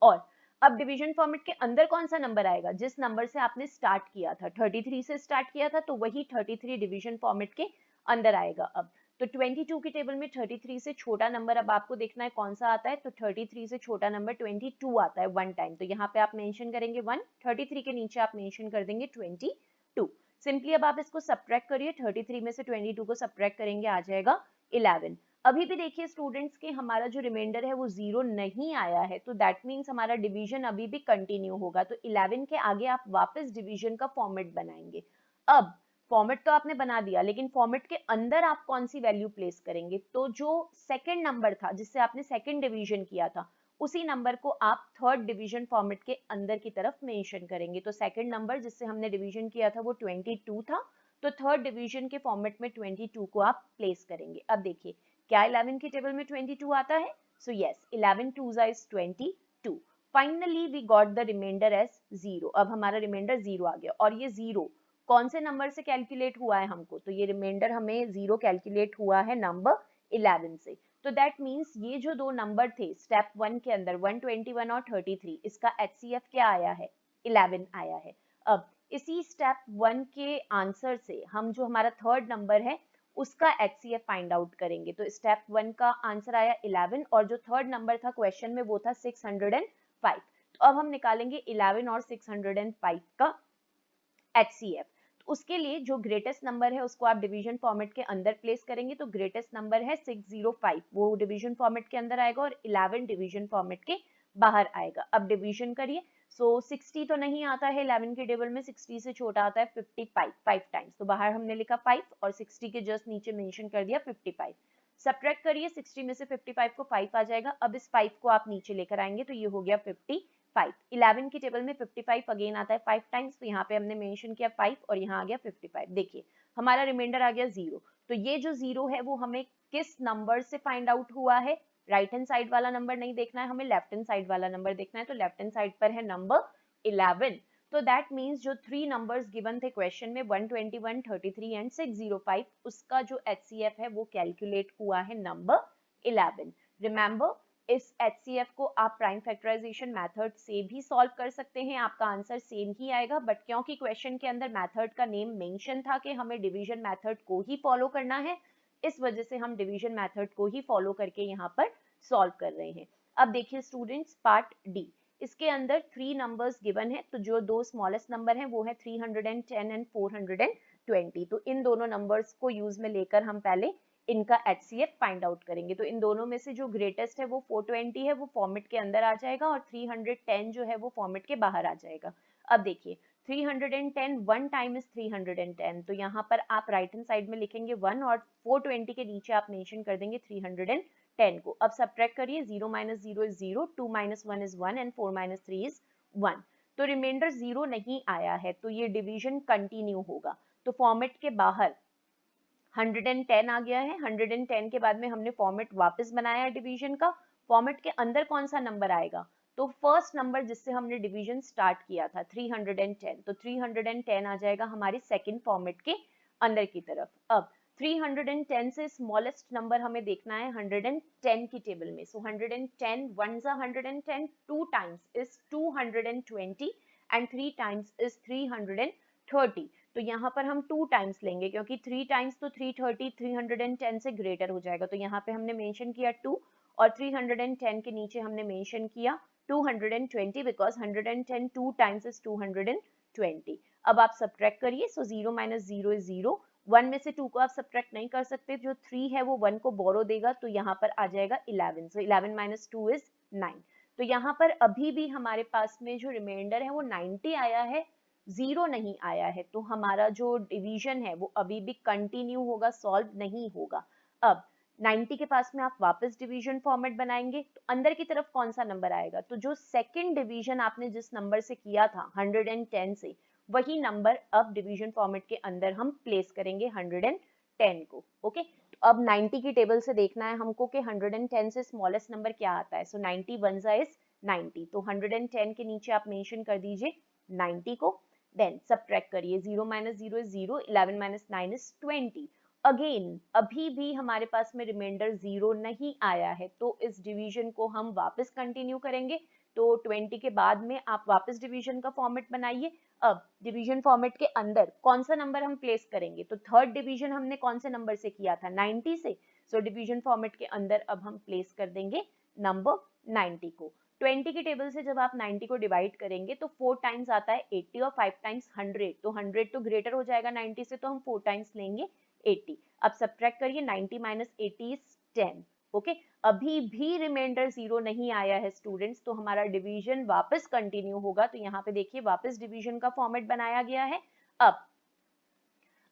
और अब डिवीजन फॉर्मेट के अंदर कौन सा नंबर आएगा, जिस नंबर से आपने स्टार्ट किया था 33 से स्टार्ट किया था, तो वही 33 डिवीजन फॉर्मेट के अंदर आएगा। अब तो 22 की टेबल में 33 से छोटा नंबर अब आपको देखना है कौन सा आता है, तो 33 से छोटा नंबर 22 आता है 1 टाइम, तो यहाँ पे आप मेंशन करेंगे 1, 33 के नीचे आप मेंशन कर देंगे 22। सिंपली अब आप इसको सब्ट्रैक्ट करिए, 33 में से 22 को सब्ट्रैक्ट करेंगे आ जाएगा 11। अभी भी देखिए स्टूडेंट्स के हमारा जो रिमाइंडर है वो 0 नहीं आया है, तो दैट मीन्स हमारा डिवीजन अभी भी कंटिन्यू होगा। तो 11 के आगे आप वापस डिवीजन का फॉर्मेट बनाएंगे। अब फॉर्मेट तो आपने बना दिया, लेकिन फॉर्मेट के अंदर आप कौन सी वैल्यू प्लेस करेंगे, तो जो सेकंड नंबर था जिससे आपने सेकंड डिवीजन किया था उसी नंबर को आप थर्ड डिवीजन फॉर्मेट के अंदर की तरफ मेंशन करेंगे। तो सेकंड नंबर जिससे हमने डिवीजन किया था वो 22 था, तो थर्ड डिवीजन के फॉर्मेट में 22 को आप प्लेस करेंगे। अब देखिए क्या 11 की टेबल में 22 आता है, so yes 11 2 is 22। Finally we got the reminder as 0। अब हमारा रिमाइंडर 0 आ गया और ये 0 कौन से नंबर से कैलकुलेट हुआ है हमको, तो ये रिमाइंडर हमें 0 कैलकुलेट हुआ है नंबर 11 से। तो दैट मीन्स ये जो 2 नंबर थे स्टेप 1 के अंदर 121 और 33, इसका HCF क्या आया है 11 आया है। अब इसी स्टेप 1 के आंसर से हम जो हमारा थर्ड नंबर है उसका HCF फाइंड आउट करेंगे। तो स्टेप 1 का आंसर आया 11 और जो थर्ड नंबर था क्वेश्चन में वो था 605। तो अब हम निकालेंगे 11 और 605 का HCF। तो उसके लिए जो ग्रेटेस्ट नंबर है उसको आप डिवीजन फॉर्मेट के अंदर प्लेस करेंगे, तो ग्रेटेस्ट नंबर है 605, वो डिवीजन फॉर्मेट के अंदर आएगा और 11 डिवीजन फॉर्मेट के बाहर आएगा। अब डिवीजन करिए, सो 60 तो नहीं आता है 11 के टेबल में, 60 से छोटा आता है 55 5 टाइम्स, तो बाहर हमने लिखा 5 और 60 के जस्ट नीचे मेंशन कर दिया 55। सब्ट्रैक्ट करिए 60 में से 55 को 5 आ जाएगा, अब इस 5 को आप नीचे लेकर आएंगे तो ये हो गया 55। 11 की टेबल में 55 अगेन आता है 5 टाइम्स, तो यहाँ पे हमने मेंशन किया 5 और यहाँ आ गया 55। देखिए हमारा रिमाइंडर आ गया 0। तो ये जो 0 है वो हमें किस नंबर से फाइंड आउट हुआ है, राइट हैंड साइड वाला नंबर नहीं देखना है, हमें लेफ्ट हैंड साइड वाला नंबर देखना है। तो लेफ्ट हैंड साइड पर है नंबर 11। तो दैट मीन्स जो 3 नंबर्स गिवन थे क्वेश्चन में 121, 33 एंड 605, उसका जो HCF है वो कैलकुलेट हुआ है नंबर 11। रिमेंबर इस HCF को आप प्राइम फैक्टराइजेशन मेथड से भी सॉल्व कर सकते हैं, आपका आंसर सेम ही आएगा, बट क्योंकि क्वेश्चन के अंदर मेथड का नेम मेंशन था कि हमें डिवीजन मेथड को ही फॉलो करना है, इस वजह से हम डिवीजन मेथड को ही फॉलो करके यहाँ पर सॉल्व कर रहे हैं। अब देखिए स्टूडेंट्स पार्ट डी, इसके अंदर 3 नंबर्स गिवन है, तो जो 2 स्मॉलेस्ट नंबर हैं वो है 310 एंड 420। तो इन दोनों नंबर्स को यूज में लेकर हम पहले इनका HCF फाइंड आउट करेंगे। तो इन दोनों में से जो ग्रेटेस्ट है वो 420 है, वो फॉर्मेट के अंदर आ जाएगा और 310 जो है वो फॉर्मेट के बाहर आ जाएगा। अब देखिए 310 1 टाइम इज 310, तो यहाँ पर आप राइट हैंड साइड में लिखेंगे 1 और 420 के नीचे आप मेंशन कर देंगे 310 को। अब सब्ट्रैक्ट करिए, 0 - 0 इज 0, 2 - 1 इज 1 एंड 4 - 3 इज 1। तो रिमाइंडर 0 नहीं आया है तो ये डिवीजन कंटिन्यू होगा। तो फॉर्मेट के बाहर 110 आ गया है, 110 के बाद में हमने फॉर्मेट वापस बनाया है डिवीजन का। फॉर्मेट के अंदर कौन सा नंबर आएगा, तो फर्स्ट नंबर जिससे हमने डिवीजन स्टार्ट किया था 310, तो 310 आ जाएगा हमारे सेकंड फॉर्मेट के अंदर की तरफ। अब 310 से स्मॉलेस्ट नंबर हमें देखना है 110 की टेबल में। सो 110 1 जा 110, 2 times is 220 and 3 times is 330। तो यहाँ पर हम 2 टाइम्स लेंगे क्योंकि 3 टाइम्स तो 330 310 से ग्रेटर हो जाएगा। तो यहाँ पे हमने मेंशन किया 2 और 310 के नीचे हमने मेंशन किया 220 बिकॉज 110 2 टाइम्स इज 220। अब आप सब्ट्रैक्ट करिए। सो 0 माइनस 0 इज 0। 1 में से 2 को आप सब्ट्रैक्ट नहीं कर सकते, जो 3 है वो 1 को बोरो देगा तो यहाँ पर आ जाएगा 11। सो 11 माइनस 2 इज 9। तो यहाँ पर अभी भी हमारे पास में जो रिमाइंडर है वो 90 आया है, 0 नहीं आया है। तो हमारा जो डिवीजन है वो अभी भी कंटिन्यू होगा, सॉल्व नहीं होगा। अब 90 के पास में आप वापस डिवीजन फॉर्मेट बनाएंगे तो अंदर की तरफ कौन सा नंबर आएगा, तो जो सेकंड डिवीजन आपने जिस नंबर से किया था 110 से, वही नंबर अब डिवीजन फॉर्मेट के अंदर हम प्लेस करेंगे 110 को। ओके, तो अब 90 की टेबल से देखना है हमको कि 110 से स्मॉलेस्ट नंबर क्या आता है। सो 90 1 इज 90, तो 110 के नीचे आप मेंशन कर दीजिए 90 को। देन सब्ट्रैक्ट करिए, 0 minus 0 is 0, 11 minus 9 is 20। Again अभी भी हमारे पास में रिमाइंडर 0 नहीं आया है तो इस डिवीजन को हम वापस कंटिन्यू करेंगे। तो 20 के बाद में आप वापस डिवीजन का फॉर्मेट बनाइए। अब डिवीजन फॉर्मेट के अंदर कौन सा नंबर हम प्लेस करेंगे, तो थर्ड डिवीजन हमने कौन से नंबर से किया था, 90 से। सो डिवीजन फॉर्मेट के अंदर अब हम प्लेस कर देंगे नंबर 90 को। 20 की टेबल से जब आप 90 को डिवाइड करेंगे तो 4 टाइम्स आता है 80 और 5 टाइम्स 100, तो 100 तो ग्रेटर हो जाएगा 90 से, तो हम 4 टाइम्स लेंगे 80। अब सब्ट्रैक्ट करिए, 90 माइनस 80 इज 10। ओके, अभी भी रिमाइंडर 0 नहीं आया है स्टूडेंट्स, तो हमारा डिवीजन वापस कंटिन्यू होगा। तो यहाँ पे देखिए वापस डिवीजन का फॉर्मेट बनाया गया है। अब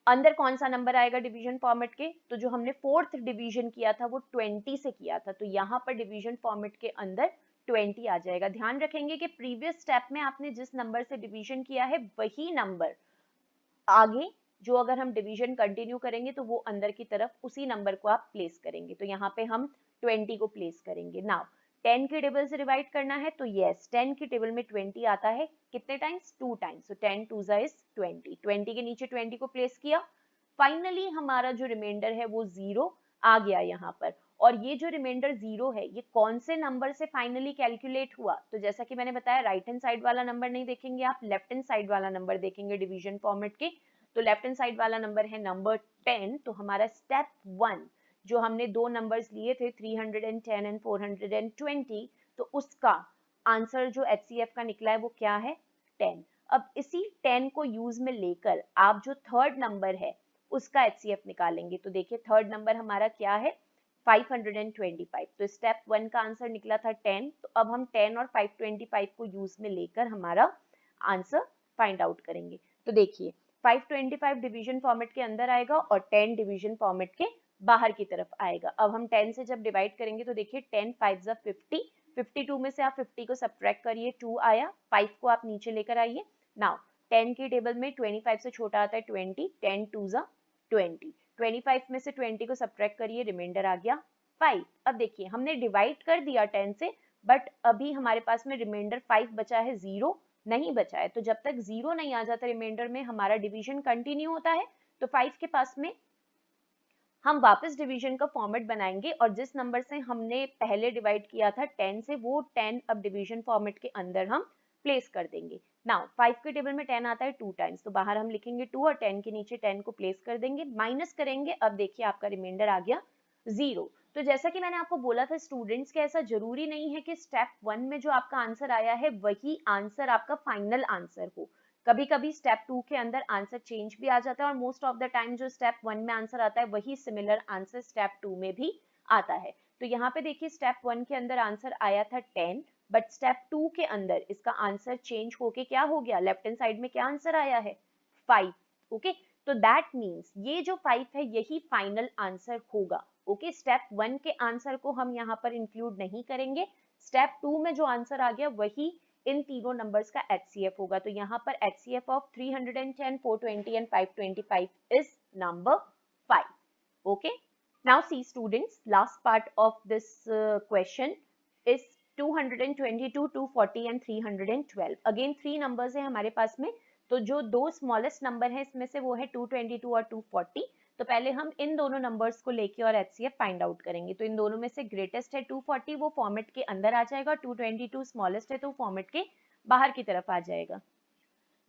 अंदर कौन सा नंबर आएगा डिवीजन फॉर्मेट के, तो जो हमने फोर्थ डिवीजन किया था वो 20 से किया था, तो यहाँ पर डिवीजन फॉर्मेट के अंदर 20 आ जाएगा। ध्यान रखेंगे कि प्रीवियस स्टेप में आपने जिस नंबर से डिवीजन किया है वही नंबर आगे, जो अगर हम डिवीजन कंटिन्यू करेंगे तो वो अंदर की तरफ उसी नंबर को आप प्लेस करेंगे। तो यहाँ पे हम 20 को प्लेस करेंगे। नाउ 10 की टेबल से डिवाइड करना है तो यस 10 की टेबल में 20 आता है, कितने टाइम्स, 2 टाइम्स। सो 10 2 इज 20, 20 के नीचे 20 को प्लेस किया। फाइनली हमारा जो रिमाइंडर है वो 0 आ गया यहाँ पर। और ये जो रिमाइंडर 0 है ये कौन से नंबर से फाइनली कैलकुलेट हुआ, तो जैसा कि मैंने बताया राइट हैंड साइड वाला नंबर नहीं देखेंगे आप, लेफ्ट हैंड साइड वाला नंबर देखेंगे डिवीजन फॉर्मेट के। तो लेफ्ट हैंड साइड वाला नंबर है नंबर 10। तो हमारा स्टेप 1 जो हमने दो नंबर्स लिए थे 310 एंड 420, तो उसका आंसर जो HCF का निकला है वो क्या है, 10। अब इसी 10 को यूज में लेकर आप जो थर्ड नंबर है उसका HCF निकालेंगे। तो देखिए थर्ड नंबर हमारा क्या है, 525। तो स्टेप 1 का आंसर निकला था 10, तो अब हम 10 और 525 को यूज में लेकर हमारा आंसर फाइंड आउट करेंगे। तो देखिए 525 डिवीजन फॉर्मेट के अंदर आएगा और 10 डिवीजन फॉर्मेट के बाहर की तरफ आएगा। अब हम 10 से जब डिवाइड करेंगे तो देखिए 10 5 जा 50, 52 में से आप 50 को सब्ट्रैक्ट करिए, 2 आया, 5 को आप नीचे लेकर आइए। नाउ 10 की टेबल में 25 से छोटा आता है 20, 10 2 जा 20, 25 में से 20 को सब्ट्रैक्ट करिए, रिमाइंडर आ गया 5। अब देखिए हमने डिवाइड कर दिया 10 से, बट अभी हमारे पास में रिमाइंडर 5 बचा है, 0 नहीं बचा है। तो जब तक 0 नहीं आ जाता रिमाइंडर में हमारा डिवीजन कंटिन्यू होता है। तो 5 के पास में हम वापस डिवीजन का फॉर्मेट बनाएंगे और जिस नंबर से हमने पहले डिवाइड किया था 10 से, वो 10 अब डिवीजन फॉर्मेट के अंदर हम प्लेस कर देंगे। नाउ 5 के टेबल में 10 आता है 2 टाइम्स, तो बाहर हम लिखेंगे 2 और 10 के नीचे 10 को प्लेस कर देंगे, माइनस करेंगे। अब देखिए आपका रिमाइंडर आ गया 0। तो जैसा कि मैंने आपको बोला था स्टूडेंट्स के ऐसा जरूरी नहीं है कि स्टेप 1 में जो आपका आंसर आया है वही आंसर आपका फाइनल आंसर हो। कभी कभी स्टेप 2 के अंदर आंसर चेंज भी आ जाता है और मोस्ट ऑफ द टाइम जो स्टेप 1 में आंसर आता है वही सिमिलर आंसर स्टेप 2 में भी आता है। तो यहाँ पे देखिए स्टेप 1 के अंदर आंसर आया था 10, बट स्टेप 2 के अंदर इसका आंसर चेंज होके क्या हो गया, लेफ्ट हैंड साइड में क्या आंसर आया है, 5। ओके, तो दैट मीन्स ये जो 5 है यही फाइनल आंसर होगा। ओके, स्टेप 1 के आंसर को हम यहाँ पर इंक्लूड नहीं करेंगे, स्टेप 2 में जो आंसर आ गया वही इन तीनों नंबर्स का HCF होगा। तो यहाँ पर HCF of 310, 420 and 525 is number 5. Okay. Now see students, last part of this question is 222, 240 and 312. Again 3 numbers है हमारे पास में, तो जो दो स्मॉलेस्ट नंबर है इसमें से वो है 222 और 240. तो पहले हम इन दोनों नंबर्स को लेके और HCF फाइंड आउट करेंगे. तो इन दोनों में से ग्रेटेस्ट है 240, वो फॉर्मेट के अंदर आ जाएगा. 222 स्मॉलेस्ट है तो फॉर्मेट के बाहर की तरफ आ जाएगा.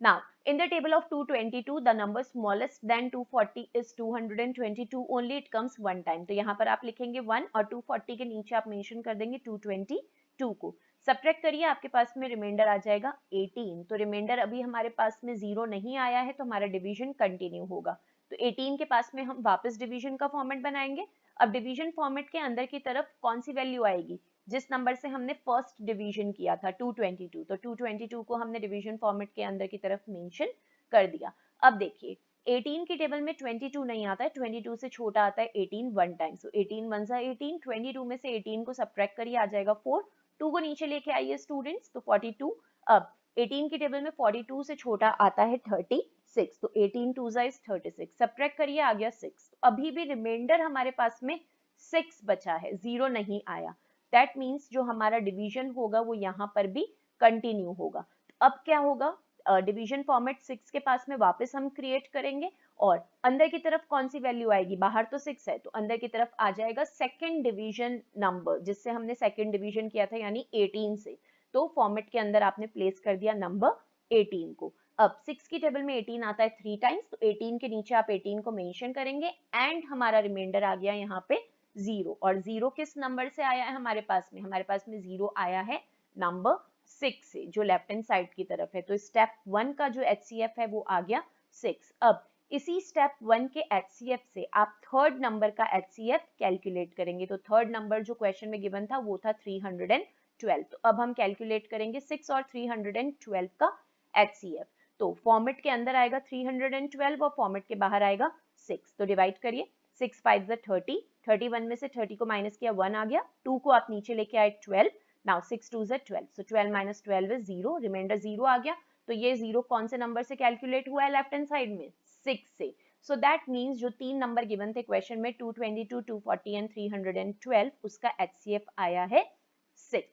Now, in the table of 222, the number smallest than 240 is 222 only. It comes one time. तो यहाँ पर आप लिखेंगे 1 और 240 के नीचे आप मेंशन कर देंगे 222 को. सब्ट्रैक्ट करिए, आपके पास में रिमाइंडर आ जाएगा 18. तो रिमाइंडर अभी हमारे पास में 0 नहीं आया है, तो हमारा डिवीजन कंटिन्यू होगा. तो 18 के पास में हम वापस डिवीजन का फॉर्मेट बनाएंगे. अब डिवीजन फॉर्मेट के अंदर की तरफ कौन सी वैल्यू आएगी? जिस नंबर से हमने फर्स्ट डिवीजन किया था 222, तो 222 को हमने डिवीजन फॉर्मेट के अंदर की तरफ मेंशन कर दिया. अब देखिए 18 की टेबल में 22 नहीं आता है, 22 से छोटा आता है 18 वन टाइम. सो 18 वन सा 18, 22 में से 18 को सब्ट्रैक्ट करिए, आ जाएगा 4. 2 को नीचे लेके आइए स्टूडेंट्स, तो 42. अब 18 की टेबल में 42 से छोटा आता है 36, तो 18 2 इज 36. सब्ट्रैक्ट करिए, आ गया 6. अभी भी रिमाइंडर हमारे पास में 6 बचा है, 0 नहीं आया. दैट मीन्स जो हमारा डिवीजन होगा वो यहाँ पर भी कंटिन्यू होगा. तो अब क्या होगा, डिवीजन फॉर्मेट 6 के पास में वापस हम क्रिएट करेंगे और अंदर की तरफ कौन सी वैल्यू आएगी? बाहर तो 6 है, तो अंदर की तरफ आ जाएगा सेकंड डिवीजन नंबर, जिससे हमने सेकंड डिवीजन किया था, यानी 18 से. तो फॉर्मेट के अंदर आपने प्लेस कर दिया नंबर 18 को. अब 6 की टेबल में 18 आता है 3 टाइम्स, तो 18 के नीचे आप 18 को मेंशन करेंगे एंड हमारा रिमाइंडर आ गया यहाँ पे 0. और 0 किस नंबर से आया है हमारे पास में? हमारे पास में 0 आया है नंबर 6 से, जो लेफ्ट हैंड साइड की तरफ है. तो स्टेप 1 का जो HCF है वो आ गया 6. अब इसी स्टेप 1 के HCF से आप थर्ड नंबर का HCF कैलकुलेट करेंगे. तो थर्ड नंबर जो क्वेश्चन में गिवन था वो था 312. तो अब हम कैलकुलेट करेंगे 6 और 312 का HCF. तो फॉर्मेट के अंदर आएगा 312 और फॉर्मेट के बाहर आएगा 6. तो डिवाइड करिए, 6 5 30, 31 में से 30 को माइनस किया 1 आ गया. 2 को आप नीचे लेके आए 12. नाउ 6 2 12, सो 12 minus 12 is 0. रिमाइंडर 0 आ गया. तो ये 0 कौन से नंबर से कैलकुलेट हुआ है लेफ्ट हैंड साइड में? 6 से. सो दैट मीन्स जो 3 नंबर गिवन थे क्वेश्चन में 222, 240 एंड 312, उसका HCF आया है 6.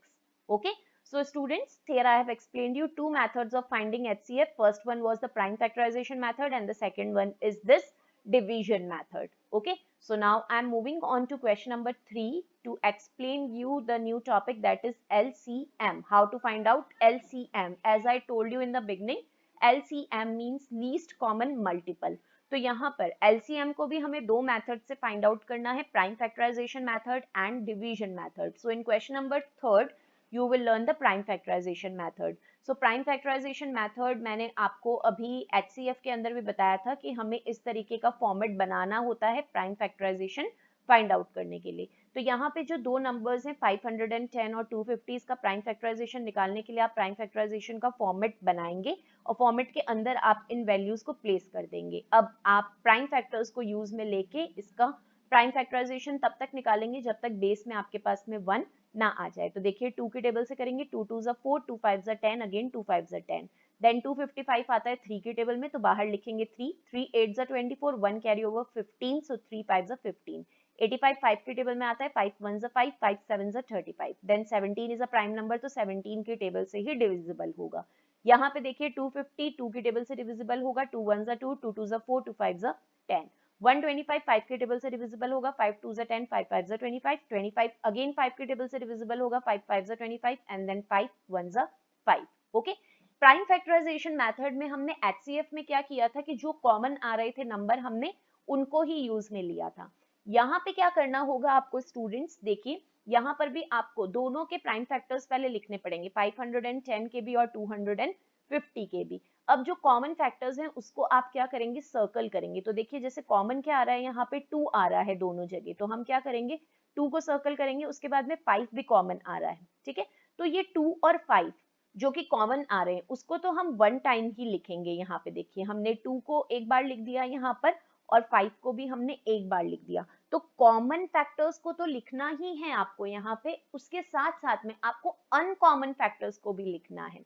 Okay. So students, here I have explained you two methods of finding HCF. First one was the prime factorization method and the second one is this division method. Okay. So now I am moving on to question number 3 to explain you the new topic, that is LCM. How to find out LCM? As I told you in the beginning, LCM means least common multiple. तो यहाँ पर LCM को भी हमें दो method से find out करना है, prime factorisation method and division method. So in question number 3 you will learn the prime factorization method. So prime factorization method मैंने आपको अभी HCF के अंदर भी बताया था कि हमें इस तरीके का फॉर्मेट बनाना होता है प्राइम फैक्टराइजेशन फाइंड आउट करने के लिए. तो यहाँ पे जो दो नंबर्स हैं 510 और 250, इसका प्राइम फैक्टराइजेशन निकालने के लिए आप प्राइम फैक्टराइजेशन का फॉर्मेट बनाएंगे और फॉर्मेट के अंदर आप इन वैल्यूज को प्लेस कर देंगे. अब आप प्राइम फैक्टर्स को यूज में लेके इसका प्राइम फैक्टराइजेशन तब तक निकालेंगे जब तक बेस में आपके पास में 1 ना आ जाए. तो देखिए 2 की टेबल से करेंगे, 2 2 4, 2 5 10, अगेन 2 5 10. देन 255 आता है 3 की टेबल में, तो बाहर लिखेंगे 3, 3 8 24, 1 कैरी ओवर 15, सो 3 5 15. 85 5 की टेबल में आता है, 5 1 5, 5 7 35. Then 17 is a prime number, तो 17 की टेबल से ही डिविजिबल होगा. यहाँ पे देखिए 250 2 की टेबल से डिविजिबल होगा, 2 1 2, 2 2 4, 2 5 10. 125 5 के टेबल से डिविजिबल होगा, 5 2 10, 5 5 25, 25 अगेन 5 के टेबल से डिविजिबल होगा, 5 5 25 and then 5 1 5. Okay. Prime factorisation method में हमने HCF में क्या किया था कि जो कॉमन आ रहे थे नंबर हमने उनको ही यूज में लिया था. यहाँ पे क्या करना होगा आपको स्टूडेंट्स, देखिए यहाँ पर भी आपको दोनों के प्राइम फैक्टर्स पहले लिखने पड़ेंगे, 510 के भी और 250 के भी. अब जो कॉमन फैक्टर्स हैं उसको आप क्या करेंगे, सर्कल करेंगे. तो देखिए जैसे कॉमन क्या आ रहा है, यहाँ पे 2 आ रहा है दोनों जगह, तो हम क्या करेंगे 2 को सर्कल करेंगे, उसके बाद में 5 भी कॉमन आ रहा है. ठीक है. तो ये 2 और 5 जो कि कॉमन आ रहे हैं उसको तो हम 1 टाइम ही लिखेंगे. यहाँ पे देखिए हमने 2 को एक बार लिख दिया यहाँ पर और 5 को भी हमने एक बार लिख दिया. तो कॉमन फैक्टर्स को तो लिखना ही है आपको यहाँ पे, उसके साथ साथ में आपको अनकॉमन फैक्टर्स को भी लिखना है।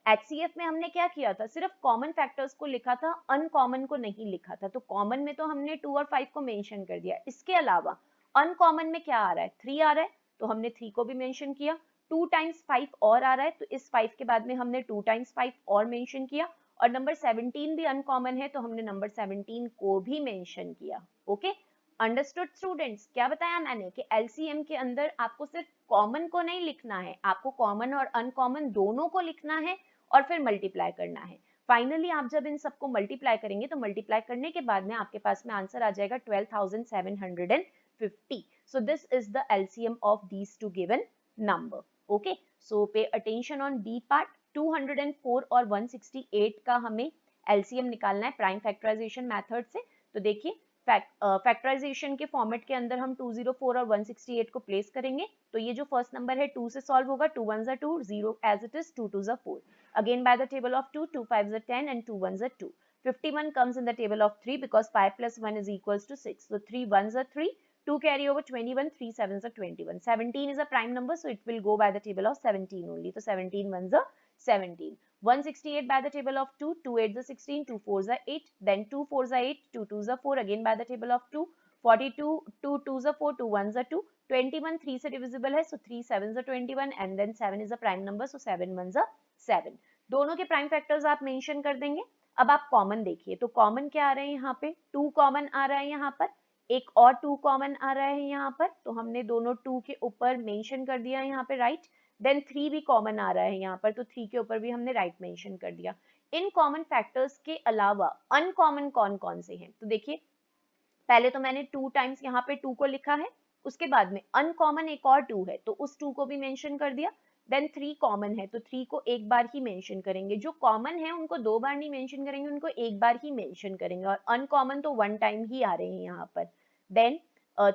HCF में हमने क्या किया था, सिर्फ कॉमन फैक्टर्स को लिखा था, अनकॉमन को नहीं लिखा था। तो कॉमन में तो हमने 2 और 5 को मेंशन कर दिया, इसके अलावा अनकॉमन में क्या आ रहा है, 3 आ रहा है, तो हमने 3 को भी मेंशन किया। 2 टाइम्स 5 और आ रहा है, तो इस 5 के बाद में हमने 2 टाइम्स 5 और मेंशन किया। और नंबर 17 भी अनकॉमन है, तो हमने नंबर 17 को भी मेंशन किया। Okay, understood students? क्या बताया मैंने कि एलसीएम के अंदर आपको सिर्फ कॉमन को नहीं लिखना है, आपको कॉमन और अनकॉमन दोनों को लिखना है और फिर मल्टीप्लाई करना है। फाइनली आप जब इन सबको मल्टीप्लाई करेंगे तो मल्टीप्लाई करने के बाद में आपके पास में आंसर आ जाएगा 12,750. So this is the LCM of these two given number. Okay, so pay attention on B part. 204 और 168 का हमें LCM निकालना है प्राइम फैक्टराइजेशन मेथड से। तो देखिए फैक्टराइजेशन के फॉर्मेट के अंदर हम 204 और 168 को प्लेस करेंगे। तो ये जो फर्स्ट नंबर है 2 से सॉल्व होगा, 2 1 2, 0 as it is, 2 2 4. Again by the table of 2, 2 5 10 and 2 1 2. 51 comes in the table of 3 because 5 plus 1 is equals to 6. So 3 1s are 3, 2 carry over 21, 3 7s are 21. 17 is a prime number, so it will go by the table of 17 only. So 17 1s are 17. 168 by the table of 2, 2 8s are 16, 2 4s are 8, then 2 4s are 8, 2 2s are 4, again by the table of 2, 42, 2 2s are 4, 2 1s are 2, 21 3 से divisible है, so 3 7s are 21 and then 7 is a prime number, so 7 1s are 7. दोनों के prime factors आप mention कर देंगे। अब आप common देखिए, तो कॉमन क्या आ रहे हैं यहाँ पे, 2 कॉमन आ रहा है यहाँ पर, एक और 2 कॉमन आ रहा है यहाँ पर, तो हमने दोनों 2 के ऊपर मेंशन कर दिया यहाँ पे राइट। देन 3 भी कॉमन आ रहा है यहाँ पर, तो 3 के ऊपर भी हमने राइट मेंशन कर दिया। इन कॉमन फैक्टर्स के अलावा अनकॉमन कौन कौन से हैं, तो देखिए पहले तो मैंने 2 टाइम्स यहाँ पे 2 को लिखा है, उसके बाद में अनकॉमन एक और 2 है, तो उस 2 को भी मेंशन कर दिया। देन 3 कॉमन है, तो 3 को एक बार ही मेंशन करेंगे, जो कॉमन है उनको 2 बार नहीं मेंशन करेंगे, उनको एक बार ही मेंशन करेंगे, और अनकॉमन तो 1 टाइम ही आ रहे हैं यहाँ पर। देन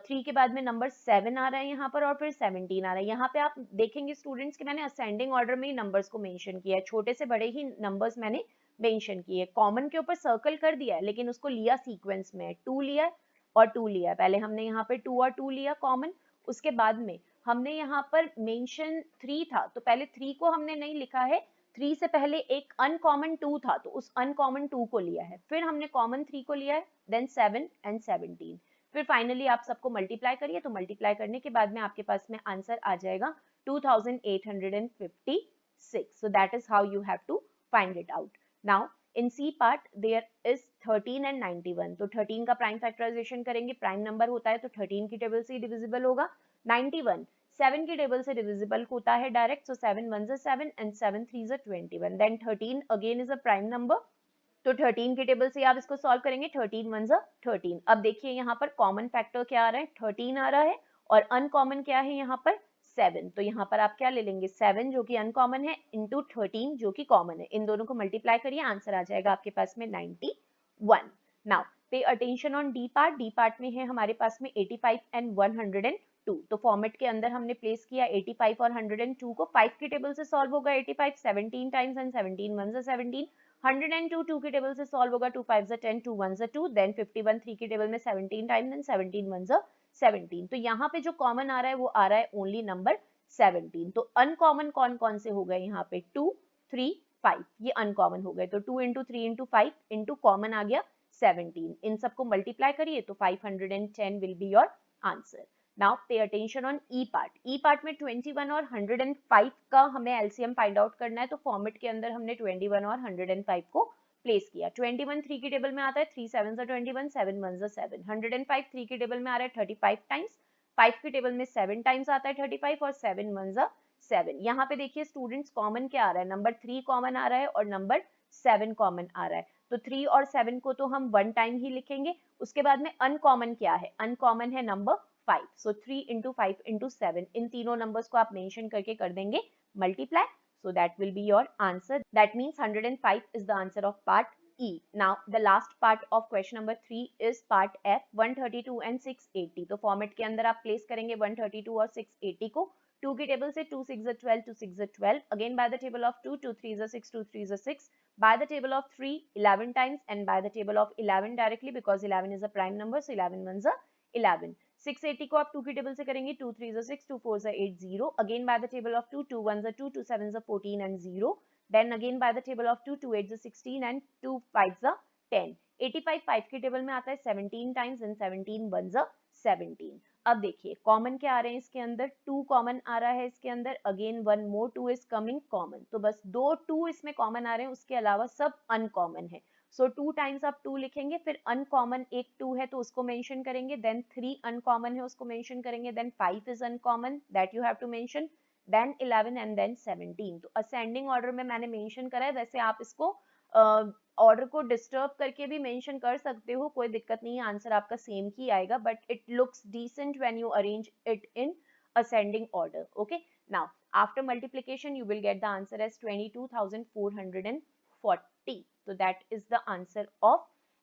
3 के बाद में नंबर 7 आ रहा है यहाँ पर, और फिर 17 आ रहा है। यहाँ पे आप देखेंगे स्टूडेंट्स कि मैंने असेंडिंग ऑर्डर में ही नंबर्स को मेंशन किया है, छोटे से बड़े ही नंबर्स मैंने मेंशन किए। कॉमन के ऊपर सर्कल कर दिया है, लेकिन उसको लिया सीक्वेंस में, 2 लिया और 2 लिया। पहले हमने यहाँ पे 2 और 2 लिया कॉमन, उसके बाद में हमने यहाँ पर मेंशन 3 था, तो पहले 3 को हमने नहीं लिखा है, 3 से पहले एक अनकॉमन 2 था, तो उस अनकॉमन 2 को लिया है, फिर हमने कॉमन 3 को लिया है, देन 7 एंड 17। फिर फाइनली आप सबको मल्टीप्लाई करिए, तो मल्टीप्लाई करने के बाद में आपके पास में आंसर आ जाएगा 2856. So that is how you have to find it out. Now in C part there is 13 and 91. तो 13 का प्राइम फैक्टराइजेशन करेंगे, प्राइम नंबर होता है तो 13 की टेबल से डिविजिबल होगा। 91 7 की टेबल से डिविजिबल होता है direct, so 7 1s are 7 and 7 3s are 21. Then 13 again is a prime number, तो 13 की टेबल से आप इसको सॉल्व करेंगे, 13 1s are 13. अब देखिए यहाँ पर कॉमन फैक्टर क्या आ रहा है, 13 आ रहा है, और अनकॉमन क्या है यहाँ पर 7। तो यहाँ पर आप क्या ले लेंगे, 7 जो कि अनकॉमन है इंटू 13 जो कि कॉमन है, इन दोनों को मल्टीप्लाई करिए, आंसर आ जाएगा आपके पास में 91। Now pay attention on D part. D part में है हमारे पास में 85 एंड 102। तो फॉर्मेट के अंदर हमने प्लेस किया 85 और 102 को, 5 की टेबल से सॉल्व होगा 85 17 टाइम्स एंड 17 1s are 17। 102 2 की टेबल से सॉल्व होगा, 2 5s are 10, 2 1s are 2, then 51 3 की टेबल में 17 टाइम्स एंड 17 1s are 17। तो यहाँ पे जो कॉमन आ रहा है वो आ रहा है ओनली नंबर 17। तो अनकॉमन कौन कौन से हो गए यहाँ पे, 2 3 5, ये अनकॉमन हो गए। तो 2 इंटू 3 इंटू 5 इंटू कॉमन आ गया 17, इन सबको मल्टीप्लाई करिए तो 510 will be your answer. Now pay attention on E part. E part में 21 और 105 का हमें एलसीएम फाइंड आउट करना है, तो फॉर्मेट के अंदर हमने 21 और 105 को प्लेस किया। 21 3 की टेबल में आता है, 3 7s are 21, 7 1s are 7। 105 3 की टेबल में आ रहा है 35 टाइम्स, 5 की टेबल में 7 टाइम्स आता है 35, और 7 1s are 7। यहाँ पे देखिए स्टूडेंट्स कॉमन क्या आ रहा है, नंबर 3 कॉमन आ रहा है और नंबर 7 कॉमन आ रहा है। तो 3 और 7 को तो हम 1 टाइम ही लिखेंगे। उसके बाद में अनकॉमन क्या है, अनकॉमन है नंबर 5। सो 3 इंटू 5 इंटू 7, इन तीनों नंबर्स को आप मेंशन करके कर देंगे multiply, so that will be your answer. That means 105 is the answer of part E. Now the last part of question number 3 is part F, 132 and 680. तो format के अंदर आप प्लेस करेंगे 132 और 680 को, 2 की टेबल से 2 6 are 12, 2 6 are 12, again by the table of 2, 2 3 are 6, 2 3 are 6, by the table of 3 11 times, and by the table of 11 directly because 11 is a prime number, so 11 1s are 11. 680 को आप 2 की टेबल से करेंगे, 2 3 6, 2 4 8, 0. Again by the table of 2, 2 1 2, 2 7 14 and 0. Then again by the table of 2, 2 8 16 and 2 5 10. 85 5 की table में आता है 17 times and 17 1 17. अब देखिए कॉमन क्या आ रहे हैं इसके अंदर, 2 कॉमन आ रहा है इसके अंदर, again 1 more 2 is coming common. तो बस 2 2 इसमें कॉमन आ रहे हैं, उसके अलावा सब अनकॉमन है. सो 2 टाइम्स आप 2 लिखेंगे, फिर अनकॉमन एक 2 है तो उसको मेंशन करेंगे, देन 3 अनकॉमन है उसको मेंशन करेंगे, then 5 is uncommon that you have to mention, then 11 and then 17. तो असेंडिंग ऑर्डर में मैंने मेंशन करा है, वैसे आप इसको ऑर्डर को डिस्टर्ब करके भी मेंशन कर सकते हो, कोई दिक्कत नहीं है, आंसर आपका सेम ही आएगा, but it looks decent when you arrange it in ascending order. Okay, now after multiplication you will get the answer as 22,440. So that is the answer of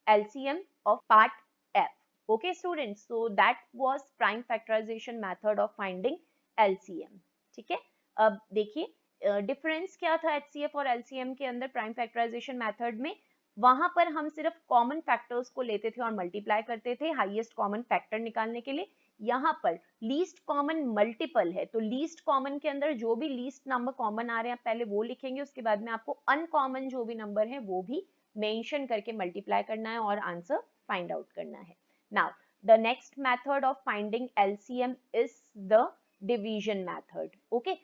LCM of part F. Okay students, so that was prime factorization method of finding LCM. ठीक है, अब देखिए difference क्या था HCF और LCM के अंदर prime factorisation method में. वहां पर हम सिर्फ कॉमन फैक्टर्स को लेते थे और मल्टीप्लाई करते थे हाईएस्ट कॉमन फैक्टर निकालने के लिए. यहाँ पर लीस्ट कॉमन मल्टीपल है, तो लीस्ट कॉमन के अंदर जो भी लीस्ट नंबर कॉमन आ रहे हैं पहले वो लिखेंगे, उसके बाद में आपको अनकॉमन जो भी नंबर है वो भी मेंशन करके मल्टीप्लाई करना है और आंसर फाइंड आउट करना है. Now the next method of finding LCM is the division method. Okay,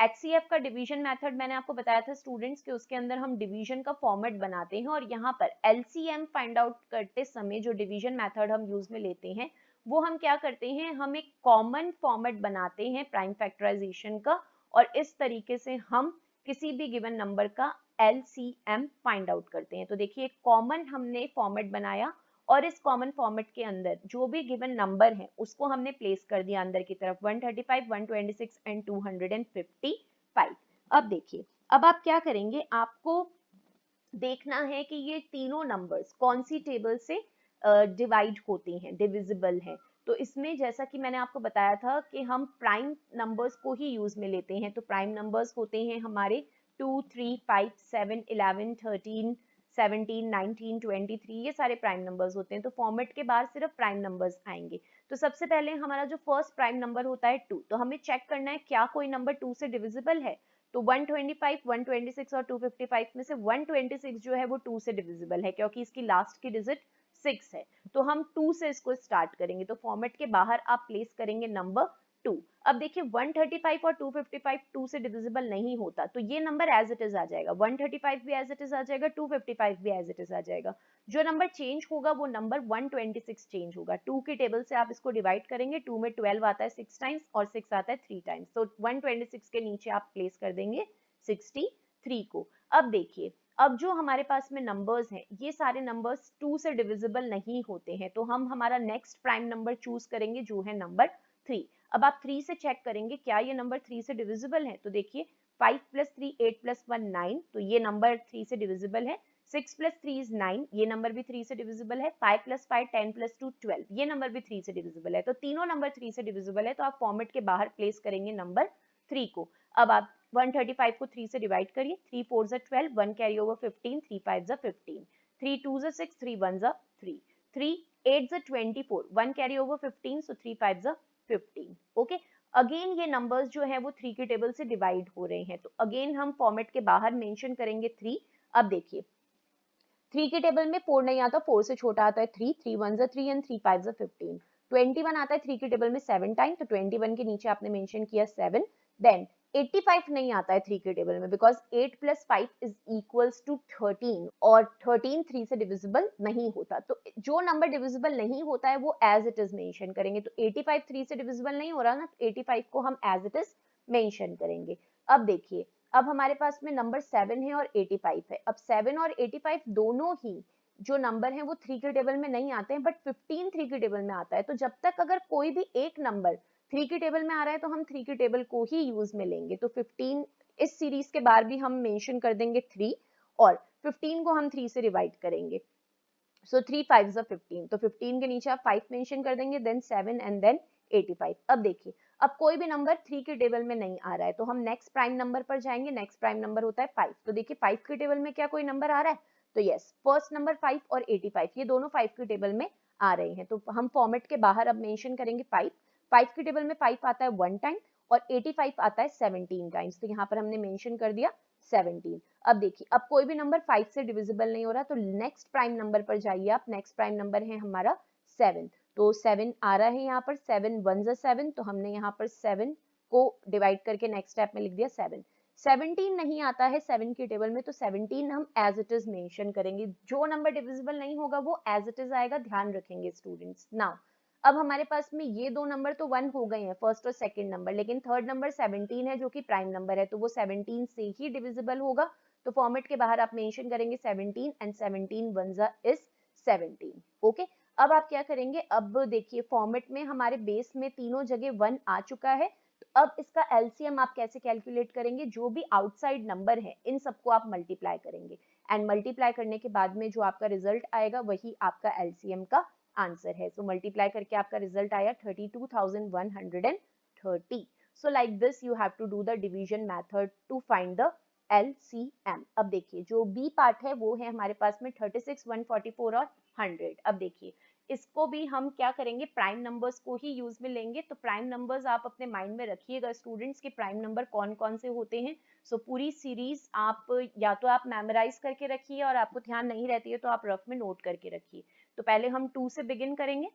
HCF का डिवीजन मेथड मैंने आपको बताया था स्टूडेंट्स कि उसके अंदर हम डिवीजन का फॉर्मेट बनाते हैं, और यहाँ पर LCM फाइंड आउट करते समय जो डिवीजन मेथड हम यूज में लेते हैं वो हम क्या करते हैं, हम एक कॉमन फॉर्मेट बनाते हैं प्राइम फैक्टराइजेशन का, और इस तरीके से हम किसी भी गिवन नंबर का LCM फाइंड आउट करते हैं. तो देखिए कॉमन हमने फॉर्मेट बनाया और इस कॉमन फॉर्मेट के अंदर जो भी गिवन नंबर है उसको हमने प्लेस कर दिया अंदर की तरफ, 135, 126 एंड 255. अब देखिए अब आप क्या करेंगे, आपको देखना है कि ये तीनों नंबर्स कौन सी टेबल से डिवाइड होते हैं, डिविजिबल हैं. तो इसमें जैसा कि मैंने आपको बताया था कि हम प्राइम नंबर्स को ही यूज में लेते हैं. तो प्राइम नंबर्स होते हैं हमारे 2, 3, 5, 7, 11, 13, 17, 19, 23, ये सारे प्राइम नंबर्स होते हैं. तो फॉर्मेट के बाहर सिर्फ प्राइम नंबर्स आएंगे. तो सबसे पहले हमारा जो फर्स्ट प्राइम नंबर होता है 2, तो हमें चेक करना है क्या कोई नंबर 2 से डिविजिबल है. तो 125, 126 और 255 में से 126 जो है वो 2 से डिविजिबल है क्योंकि इसकी लास्ट की डिजिट 6 है. तो हम 2 से इसको स्टार्ट करेंगे. तो फॉर्मेट के बाहर आप प्लेस करेंगे नंबर 2. अब देखिए 135 और 255 2 से डिविजिबल नहीं होता, तो ये नंबर एज इट इज आ जाएगा, 135 भी एज इट इज आ जाएगा, 255 भी एज इट इज आ जाएगा. जो नंबर चेंज होगा वो नंबर 126 चेंज होगा. 2 की टेबल से आप इसको डिवाइड करेंगे, 2 में 12 आता है 6 टाइम्स और 6 आता है 3 टाइम्स. तो 126 के नीचे आप प्लेस कर देंगे 63 को. अब देखिए अब जो हमारे पास में नंबर्स हैं ये सारे नंबर्स 2 से डिविजिबल नहीं होते हैं, तो हम हमारा नेक्स्ट प्राइम नंबर चूज करेंगे जो है नंबर 3. अब आप 3 से चेक करेंगे क्या ये नंबर 3 से डिविजिबल है. तो देखिए 5 + 3 8 + 1 9, तो ये नंबर 3 से डिविजिबल है. 6 + 3 is 9, ये नंबर भी 3 से डिविजिबल है. 5 + 5 10 + 2 12, ये नंबर भी 3 से डिविजिबल है. तो तीनों नंबर 3 से डिविजिबल है, तो आप फॉर्मेट के बाहर प्लेस करेंगे नंबर 3 को. अब आप 135 को 3 से डिवाइड करिए, 3 4 12, 1 कैरी ओवर 15, 3 5 15, 3 2 6, 3 1 3, 3 8 24, 1 कैरी ओवर 15, सो 3 5 15. ओके, अगेन ये नंबर्स जो है वो 3 की टेबल से डिवाइड हो रहे हैं, तो अगेन हम फॉर्मेट के बाहर मेंशन करेंगे 3. अब देखिए 3 की टेबल में 4 नहीं आता, 4 से छोटा आता है 3, 3 1 3 एंड 3 5 15. 21 आता है 3 की टेबल में 7 टाइम, तो 21 के नीचे आपने मेंशन किया 7. देन 85 नहीं आता है 3 के टेबल में, बिकॉज 8 + 5 इज इक्वल्स टू 13, और 13 3 से डिविजिबल नहीं होता. तो जो नंबर डिविजिबल नहीं होता है वो एज इट इज मेंशन करेंगे. तो 85 3 से डिविजिबल नहीं हो रहा ना, तो 85 को हम एज इट इज मेंशन करेंगे. अब देखिए अब हमारे पास में नंबर 7 है और 85 है. अब 7 और 85 दोनों ही जो नंबर हैं वो 3 के टेबल में नहीं आते हैं, बट 15 3 के टेबल में आता है. तो जब तक अगर कोई भी एक नंबर 3 की टेबल में आ रहा है तो हम 3 की टेबल को ही यूज में लेंगे. तो 15 इस सीरीज के बाहर भी हम मेंशन कर देंगे 3, और 15 को हम 3 से डिवाइड करेंगे. सो 3 5 15, तो 15 के नीचे आप 5 मेंशन कर देंगे, देन 7 एंड देन 85. अब देखिए अब कोई भी नंबर 3 के टेबल में नहीं आ रहा है, तो हम नेक्स्ट प्राइम नंबर पर जाएंगे. नेक्स्ट प्राइम नंबर होता है 5. तो देखिए 5 के टेबल में क्या कोई नंबर आ रहा है, तो यस फर्स्ट नंबर 5 और 85 ये दोनों 5 के टेबल में आ रहे हैं। तो हम फॉर्मेट के बाहर अब मेंशन करेंगे 5। 5 की टेबल में 5 आता है 1 टाइम और 85 आता है 17 टाइम्स, तो यहाँ पर हमने मेंशन कर दिया 17। अब देखिए, अब कोई भी नंबर 5 से डिविजिबल नहीं हो रहा, तो नेक्स्ट प्राइम नंबर पर जाइए आप। नेक्स्ट प्राइम नंबर है हमारा 7, तो 7 आ रहा है यहाँ पर। 7 1 ज़ा 7, तो हमने यहाँ पर 7 को डिवाइड करके नेक्स्ट स्टेप में लिख दिया 7। 17 नहीं आता है 7 की टेबल में, तो 17 हम एज इट इज मेंशन करेंगे। जो नंबर डिविजिबल नहीं होगा वो एज इट इज आएगा, ध्यान रखेंगे स्टूडेंट्स। नाउ अब हमारे पास में ये दो नंबर तो 1 हो गए हैं, फर्स्ट और सेकंड नंबर, लेकिन थर्ड नंबर 17 है जो कि प्राइम नंबर है, तो वो 17 से ही डिविजिबल होगा। तो फॉर्मेट के बाहर आप मेंशन करेंगे 17 एंड 17 1 ज़ा इज 17। ओके, अब आप क्या करेंगे, अब देखिए फॉर्मेट में हमारे बेस में तीनों जगह 1 आ चुका है। तो अब इसका एलसीएम आप कैसे कैलकुलेट करेंगे, जो भी आउटसाइड नंबर है इन सबको आप मल्टीप्लाई करेंगे एंड मल्टीप्लाई करने के बाद में जो आपका रिजल्ट आएगा वही आपका एलसीएम का आंसर है। सो मल्टीप्लाई करके आपका रिजल्ट आया 32,130। So like this you have to do the division method to find the LCM। अब देखिए जो बी पार्ट है वो है हमारे पास में 36, 144 और 100। अब देखिए इसको भी हम क्या करेंगे, प्राइम नंबर्स को ही यूज में लेंगे। तो प्राइम नंबर्स आप अपने माइंड में रखिएगा स्टूडेंट्स के प्राइम नंबर कौन कौन से होते हैं। सो पूरी सीरीज आप या तो आप मेमोराइज करके रखिए और आपको ध्यान नहीं रहती है तो आप रफ में नोट करके रखिए। तो पहले हम 2 से बिगिन करेंगे।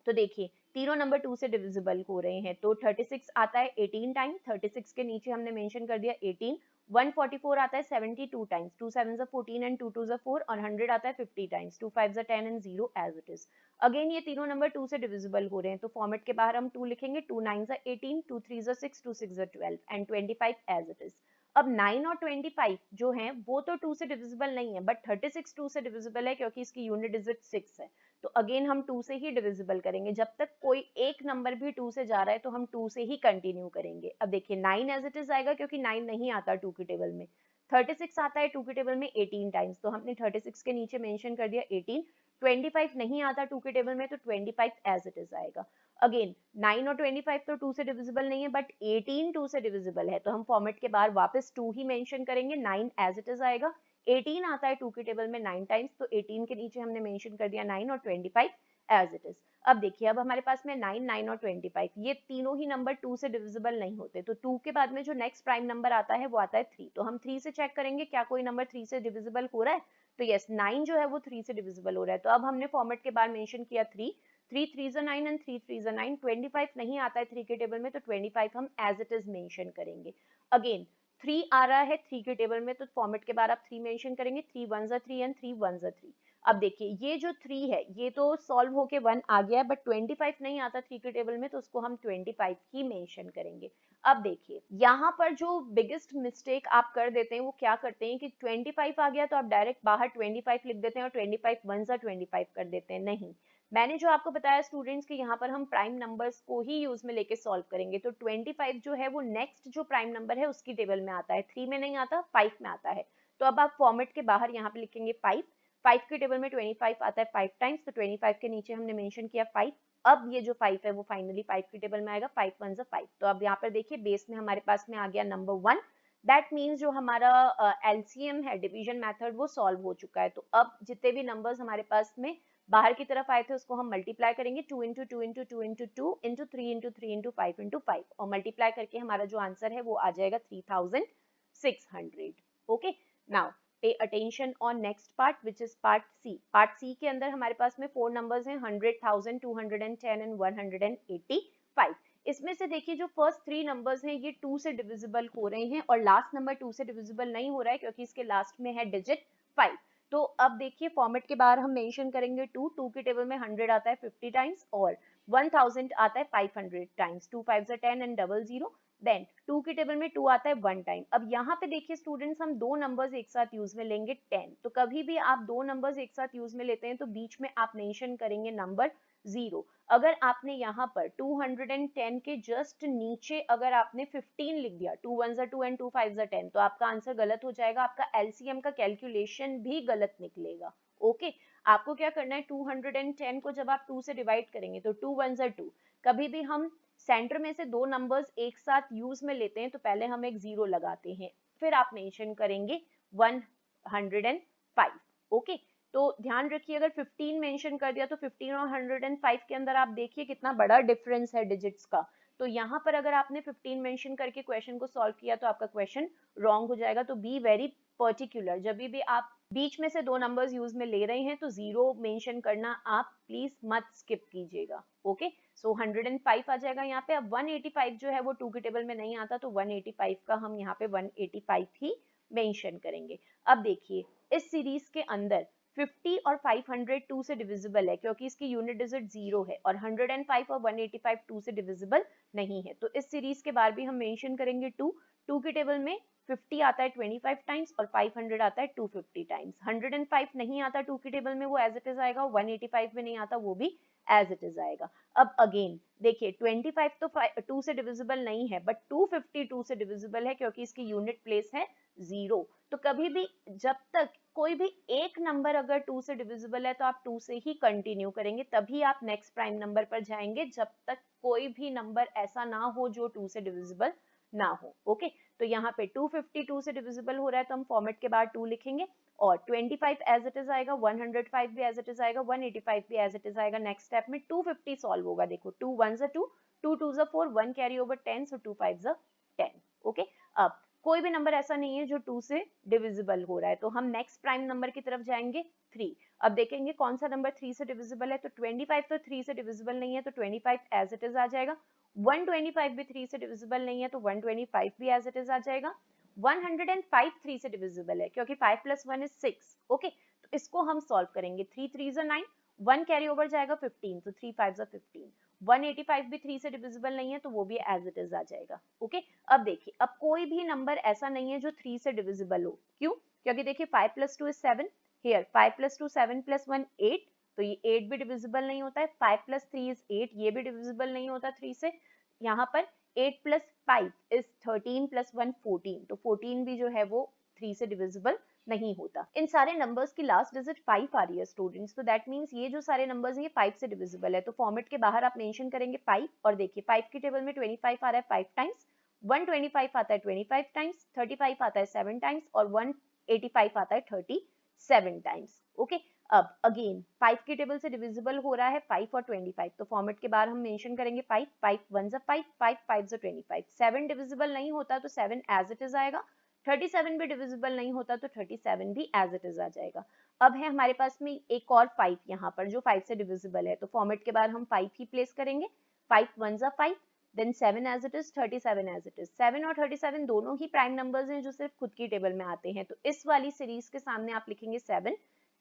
तो देखिए तीनों नंबर 2 से डिविजिबल हो रहे हैं, तो 36 आता है 18 टाइम, 36 के नीचे हमने मेंशन कर दिया 18। 144 आता है 72 टाइम्स, 2 7 ज़ा 14 एंड 2 2 ज़ा 4, और 100 आता है 50 टाइम्स, 2 5 ज़ा 10 एंड 0 एज इट इज। अगेन ये तीनों नंबर 2 से डिविजिबल हो रहे हैं, तो फॉर्मेट के बाहर हम 2 लिखेंगे, 2 9 ज़ा 18, 2 3 ज़ा 6, 2 6 ज़ा 12 एंड 25 एज इट इज। अब 9 और 25 जो हैं वो तो 2 से डिविजिबल नहीं है, बट 36 2 से डिविजिबल है क्योंकि इसकी यूनिट डिजिट 6 है। तो अगेन हम 2 से ही डिविजिबल करेंगे, जब तक कोई एक नंबर भी 2 से जा रहा है तो हम 2 से ही कंटिन्यू करेंगे। अब देखिए 9 एज इट इज आएगा क्योंकि 9 नहीं आता 2 की टेबल में। 36 आता है 2 की टेबल में 18 टाइम्स, तो हमने 36 के नीचे मेंशन कर दिया 18। 25 नहीं आता 2 के टेबल में, तो 25 एज इट इज आएगा। अगेन 9 और 25 तो 2 से डिविजिबल नहीं है, बट 18 2 से डिविजिबल है, तो हम फॉर्मेट के बाहर वापस 2 ही मेंशन करेंगे, 9 एज इट इज आएगा। 18 आता है 2 की टेबल में 9 टाइम्स, तो 18 के नीचे हमने मेंशन कर दिया 9 और 25 एज इट इज। अब देखिए अब हमारे पास में 9 9 और 25 ये तीनों ही नंबर 2 से डिविजिबल नहीं होते, तो 2 के बाद में जो नेक्स्ट प्राइम नंबर आता है वो आता है 3। तो हम 3 से चेक करेंगे क्या कोई नंबर 3 से डिविजिबल हो रहा है, तो यस 9 जो है वो 3 से डिविजिबल हो रहा है। तो अब हमने फॉर्मेट के बाद मेंशन किया 3, 3 3 ज़ा 9 एंड 3 3 ज़ा 9। 25 नहीं आता है 3 के टेबल में, तो 25 हम एज इट इज मेंशन करेंगे। अगेन 3 आ रहा है 3 के टेबल में, तो फॉर्मेट के बाद आप 3 मेंशन करेंगे, 3 1 ज़ा 3 एंड 3 1 ज़ा 3। अब देखिए ये जो 3 है ये तो सॉल्व होके 1 आ गया है, बट 25 नहीं आता 3 के टेबल में, तो उसको हम 25 ही मेंशन करेंगे। अब देखिए यहाँ पर जो बिगेस्ट मिस्टेक आप कर देते हैं वो क्या करते हैं कि 25 आ गया तो आप डायरेक्ट बाहर 25 लिख देते हैं और 25 1 ज़ा 25 कर देते हैं। नहीं, मैंने जो आपको बताया स्टूडेंट्स कि यहाँ पर हम प्राइम नंबर्स को ही यूज में लेके सॉल्व करेंगे। तो 25 जो है वो नेक्स्ट जो प्राइम नंबर है उसकी टेबल में आता है, 3 में नहीं आता 5 में आता है। तो अब आप फॉर्मेट के बाहर यहाँ पे लिखेंगे 5। 5 की टेबल में 25 आता है 5 टाइम्स, तो 25 के नीचे हमने मेंशन किया 5। अब ये जो 5 है वो फाइनली 5 की टेबल में आएगा, 5 1 ज़ा 5। तो अब यहाँ पर देखिए बेस में हमारे पास में आ गया नंबर 1। दैट मीन्स जो हमारा एलसीएम है डिवीजन मेथड वो सॉल्व हो चुका है। तो अब जितने भी नंबर्स हमारे पास में बाहर की तरफ आए थे उसको हम मल्टीप्लाई करेंगे, 2 into 2 into 2 into 2 into 3 into 3 into 5 into 5, और मल्टीप्लाई करके हमारा जो आंसर है वो आ जाएगा 3600। Okay, now pay attention on next part which is part C. Part C के अंदर हमारे पास में 4 नंबर्स हैं, 100, 1000, 210 एंड 185। इसमें से देखिए जो फर्स्ट 3 नंबर्स हैं ये 2 से डिविजिबल हो रहे हैं और लास्ट नंबर 2 से डिविजिबल नहीं हो रहा है क्योंकि इसके लास्ट में है डिजिट 5। तो अब देखिए फॉर्मेट के बाहर हम मेंशन करेंगे 2, 2 की टेबल में 100 आता है 50 टाइम्स और 1000 आता है 500 टाइम्स, 2 5 ज़ा 10 एंड 00। देन 2 की टेबल में 2 आता है 1 टाइम। अब यहाँ पे देखिए स्टूडेंट्स हम दो नंबर्स एक साथ यूज में लेंगे 10। तो कभी भी आप दो नंबर्स एक साथ यूज में लेते हैं तो बीच में आप मेंशन करेंगे नंबर 0। अगर आपने यहाँ पर 210 के जस्ट नीचे अगर आपने 15 लिख दिया, 2 1 ज़ा 2 एंड 2 5 ज़ा 10, तो आपका आंसर गलत हो जाएगा, आपका एलसीएम का कैलकुलेशन भी गलत निकलेगा। ओके, आपको क्या करना है, 210 को जब आप 2 से डिवाइड करेंगे तो 2 1 ज़ा 2, कभी भी हम सेंटर में से दो नंबर्स एक साथ यूज में लेते हैं तो पहले हम एक 0 लगाते हैं, फिर आप मेंशन करेंगे 105। ओके, तो ध्यान रखिए अगर 15 मेंशन कर दिया तो 15 और 105 के अंदर आप देखिए कितना बड़ा डिफरेंस है डिजिट्स का। तो यहाँ पर अगर आपने 15 मेंशन करके क्वेश्चन को सॉल्व किया तो आपका क्वेश्चन रॉन्ग हो जाएगा। तो बी वेरी पर्टिकुलर, जब भी आप बीच में से दो नंबर्स यूज में ले रहे हैं तो 0 मेंशन करना आप प्लीज मत स्किप कीजिएगा। ओके, सो 105 आ जाएगा यहाँ पे। अब 185 जो है वो 2 के टेबल में नहीं आता, तो 185 का हम यहाँ पे 185 ही मेंशन करेंगे। अब देखिए इस सीरीज के अंदर 50 और 500 2 से डिविजिबल है क्योंकि इसकी यूनिट डिजिट 0 है, और 105 और 185 2 से डिविजिबल नहीं है। तो इस सीरीज के बाहर भी हम मेंशन करेंगे 2 के टेबल में 50 आता है 25 टाइम्स और 500 आता है 250 टाइम्स। 105 नहीं आता 2 के टेबल में, वो एज इट इज आएगा। 185 में नहीं आता, वो भी एज इट इज आएगा। अब अगेन देखिए 25 तो 2 से डिविजिबल नहीं है, बट 250 2 से डिविजिबल है क्योंकि इसकी यूनिट प्लेस है 0। तो कभी भी जब तक कोई भी एक नंबर अगर 2 से डिविजिबल है तो आप 2 से ही कंटिन्यू करेंगे, तभी आप नेक्स्ट प्राइम नंबर पर जाएंगे, जब तक कोई भी नंबर ऐसा ना हो जो 2 से डिविजिबल ना हो। ओके, तो यहाँ पे 252 से डिविजिबल हो रहा है तो हम फॉर्मेट के बाद 2 लिखेंगे, और 25 एज इट इज आएगा, 105 भी एज इट इज आएगा, 185 भी एज इट इज आएगा। नेक्स्ट स्टेप में 250 सॉल्व होगा। देखो 2 1 2, 2 2 4, 1 कैरी ओवर 10, सो 2 5 10। ओके, अब कोई भी नंबर ऐसा नहीं है जो 2 से डिविजिबल हो रहा है, तो हम नेक्स्ट प्राइम नंबर की तरफ जाएंगे 3। अब देखेंगे कौन सा नंबर 3 से डिविजिबल है, तो 25 तो 3 से डिविजिबल नहीं है, तो 25 एज इट इज आ जाएगा। 125 भी 3 से डिविजिबल नहीं है, तो 125 भी एज इट इज आ जाएगा। 105 3 से डिविजिबल है क्योंकि 5 + 1 = 6। ओके, तो इसको हम सॉल्व करेंगे। 3 3 = 9, 1 कैरी ओवर जाएगा 15, तो 3 5 = 15। 185 भी 3 से डिविजिबल नहीं है, तो वो भी एज इट इज आ जाएगा। ओके, अब देखिए अब कोई भी नंबर ऐसा नहीं है जो 3 से डिविजिबल हो। क्यों? क्योंकि देखिए 5 + 2 = 7, हियर 5 + 2 7 + 1 8, तो ये 8 भी डिविजिबल नहीं होता है। 5 + 3 = 8, ये भी डिविजिबल नहीं होता 3 से। यहाँ पर 8 + 5 = 13 + 1 14, तो 14 भी जो है वो 3 से डिविजिबल नहीं होता। इन सारे नंबर्स की लास्ट डिजिट 5 आ रही है स्टूडेंट्स, तो दैट मींस ये जो सारे नंबर्स हैं ये 5 से डिविजिबल है। तो फॉर्मेट के बाहर आप मेंशन करेंगे 5, और देखिए 5 की टेबल में 25 आ रहा है 5 टाइम्स, 125 आता है 25 टाइम्स, 35 आता है 7 टाइम्स, और 185 आता है 37 टाइम्स। ओके, अब अगेन 5 की टेबल से डिविजिबल हो रहा है 5 और 25, तो फॉर्मेट के बाहर हम मेंशन करेंगे 5, 5 1 = 5, 5 5 = 25। 7 डिविजिबल नहीं होता तो 7 एज इट इज आएगा। 37 भी डिविजिबल नहीं होता तो 37 भी एज इट इज आ जाएगा। अब है हमारे पास में एक और 5 यहाँ पर जो 5 से डिविजिबल है, तो फॉर्मेट के बाद हम 5 ही प्लेस करेंगे। 5 1 = 5, then 7 as it is, 37 as it is. 7 और 37 दोनों ही प्राइम नंबर्स हैं जो सिर्फ खुद की टेबल में आते हैं, तो इस वाली सीरीज के सामने आप लिखेंगे 7।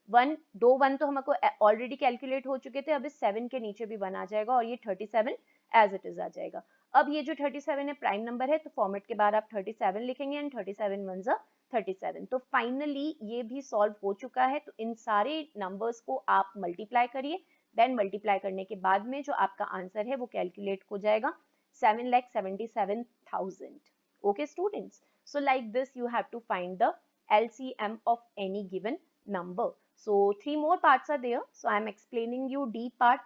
1 2 1 तो हमको ऑलरेडी कैलकुलेट हो चुके थे, अब इस 7 के नीचे भी 1 आ जाएगा और ये 37 एज इट इज आ जाएगा। अब ये जो 37 है प्राइम नंबर है, तो फॉर्मेट के बाद आप 37 लिखेंगे, एंड 37 1 = 37। तो फाइनली ये भी सॉल्व हो चुका है। तो इन सारे नंबर्स को आप मल्टीप्लाई करिए, देन मल्टीप्लाई करने के बाद में जो आपका आंसर है वो कैलकुलेट हो जाएगा 7,77,000. Okay students, so like this you have to find the LCM of any given number. So 3 more parts are there, so I am explaining you D part,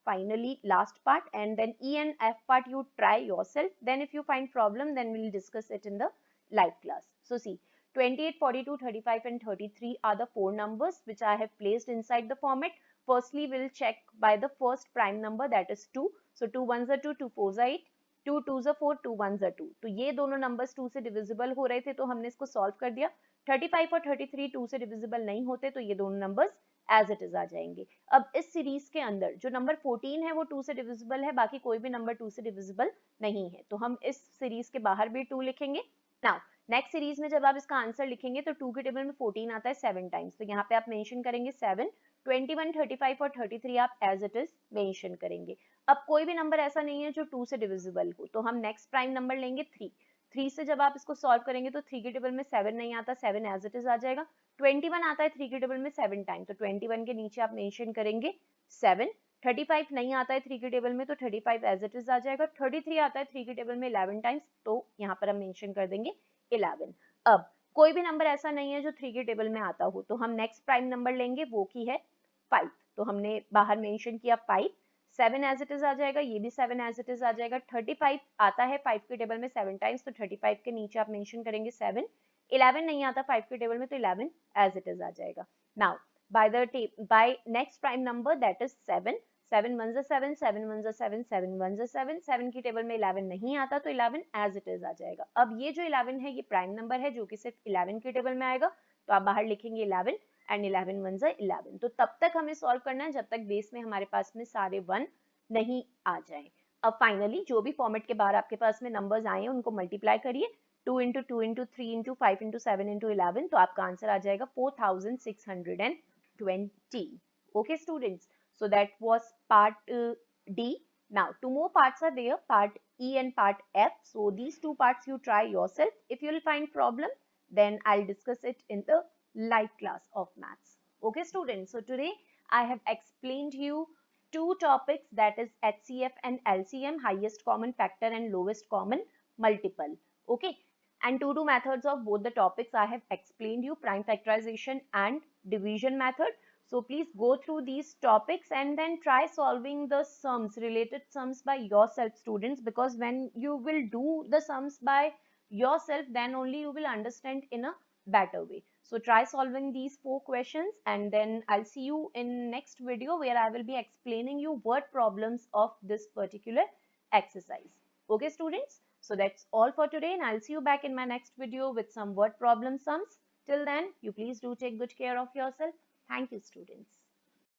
finally last part, and then E and F part you try yourself. Then if you find problem, then we'll discuss it in the live class. So see, 28, 42, 35 and 33 are the 4 numbers which I have placed inside the format. Firstly we'll check by the first prime number, that is 2. So 2 1s are 2, 2 4s are 8, 2 2s are 4, 2 1s are 2. तो ये दोनों numbers 2 से divisible हो रहे थे तो हमने इसको सॉल्व कर दिया। 35 और 33 2 से डिविजिबल नहीं होते, तो ये दोनों नंबर्स एज इट इज आ जाएंगे। अब इस सीरीज के अंदर जो नंबर 14 है वो 2 से डिविजिबल है, बाकी कोई भी नंबर 2 से डिविजिबल नहीं है, तो हम इस सीरीज के बाहर भी 2 लिखेंगे। नाउ नेक्स्ट सीरीज में जब आप इसका आंसर लिखेंगे तो 2 के टेबल में 14 आता है 7 टाइम्स, तो यहाँ पे आप मेंशन करेंगे 7। 21, 35 और 33 आप एज इट इज मेंशन करेंगे। अब कोई भी नंबर ऐसा नहीं है जो 2 से डिविजिबल हो, तो हम नेक्स्ट प्राइम नंबर लेंगे 3। 3 से जब आप इसको सॉल्व करेंगे तो 3 के टेबल में 7 नहीं आता, 7 एज इट इज आ जाएगा। 21 आता है 3 के टेबल में 7 टाइम, तो 21 के नीचे आप मेंशन करेंगे 7। 35 नहीं आता है 3 के टेबल में, तो 35 एज इट इज आ जाएगा। 33 आता है 3 के टेबल में 11 टाइम्स, तो यहाँ पर हम मेंशन कर देंगे 11। अब कोई भी नंबर ऐसा नहीं है जो 3 के टेबल में आता हो, तो हम नेक्स्ट प्राइम नंबर लेंगे, वो की है 5। तो हमने बाहर मेंशन किया 5, 7 एज इट इज आ जाएगा, ये भी 7 एज इट इज आ जाएगा। 35 आता है 5 के टेबल में 7 टाइम्स, तो 35 के नीचे आप मेंशन करेंगे 7। 11 नहीं आता 5 के टेबल में, तो 11 एज इट इज आ जाएगा। Now by next prime number, that is 7. 7 ones are 7, 7 ones are 7, 7 ones are 7. 7 की टेबल में 11 नहीं आता तो 11 एज इट इज आ जाएगा. अब ये जो 11 है ये प्राइम नंबर है जो कि सिर्फ 11 की टेबल में आएगा, तो आप बाहर लिखेंगे 11 एंड 11 ones are 11. तो तब तक हमें सॉल्व करना है जब तक बेस में हमारे पास में सारे 1 नहीं आ जाए. अब फाइनली जो भी फॉर्मेट के बाहर आपके पास में नंबर्स आए हैं उनको मल्टीप्लाई करिए. 2 into 2 into 3 into 5 into 7 into 11, तो आपका आंसर आ जाएगा 4620. Okay students, so that was part D. Now 2 more parts are there, part E and part F. So these 2 parts you try yourself. If you will find problem, then I'll discuss it in the live class of maths. Okay students, so today I have explained you 2 topics, that is HCF and LCM, highest common factor and lowest common multiple. Okay, and 2 methods of both the topics I have explained you, prime factorization and division method. So please go through these topics and then try solving the sums, related sums by yourself students, because when you will do the sums by yourself, then only you will understand in a better way. So try solving these 4 questions and then I'll see you in next video where I will be explaining you word problems of this particular exercise. Okay students, so that's all for today and I'll see you back in my next video with some word problem sums. Till then, you please do take good care of yourself. Thank you students.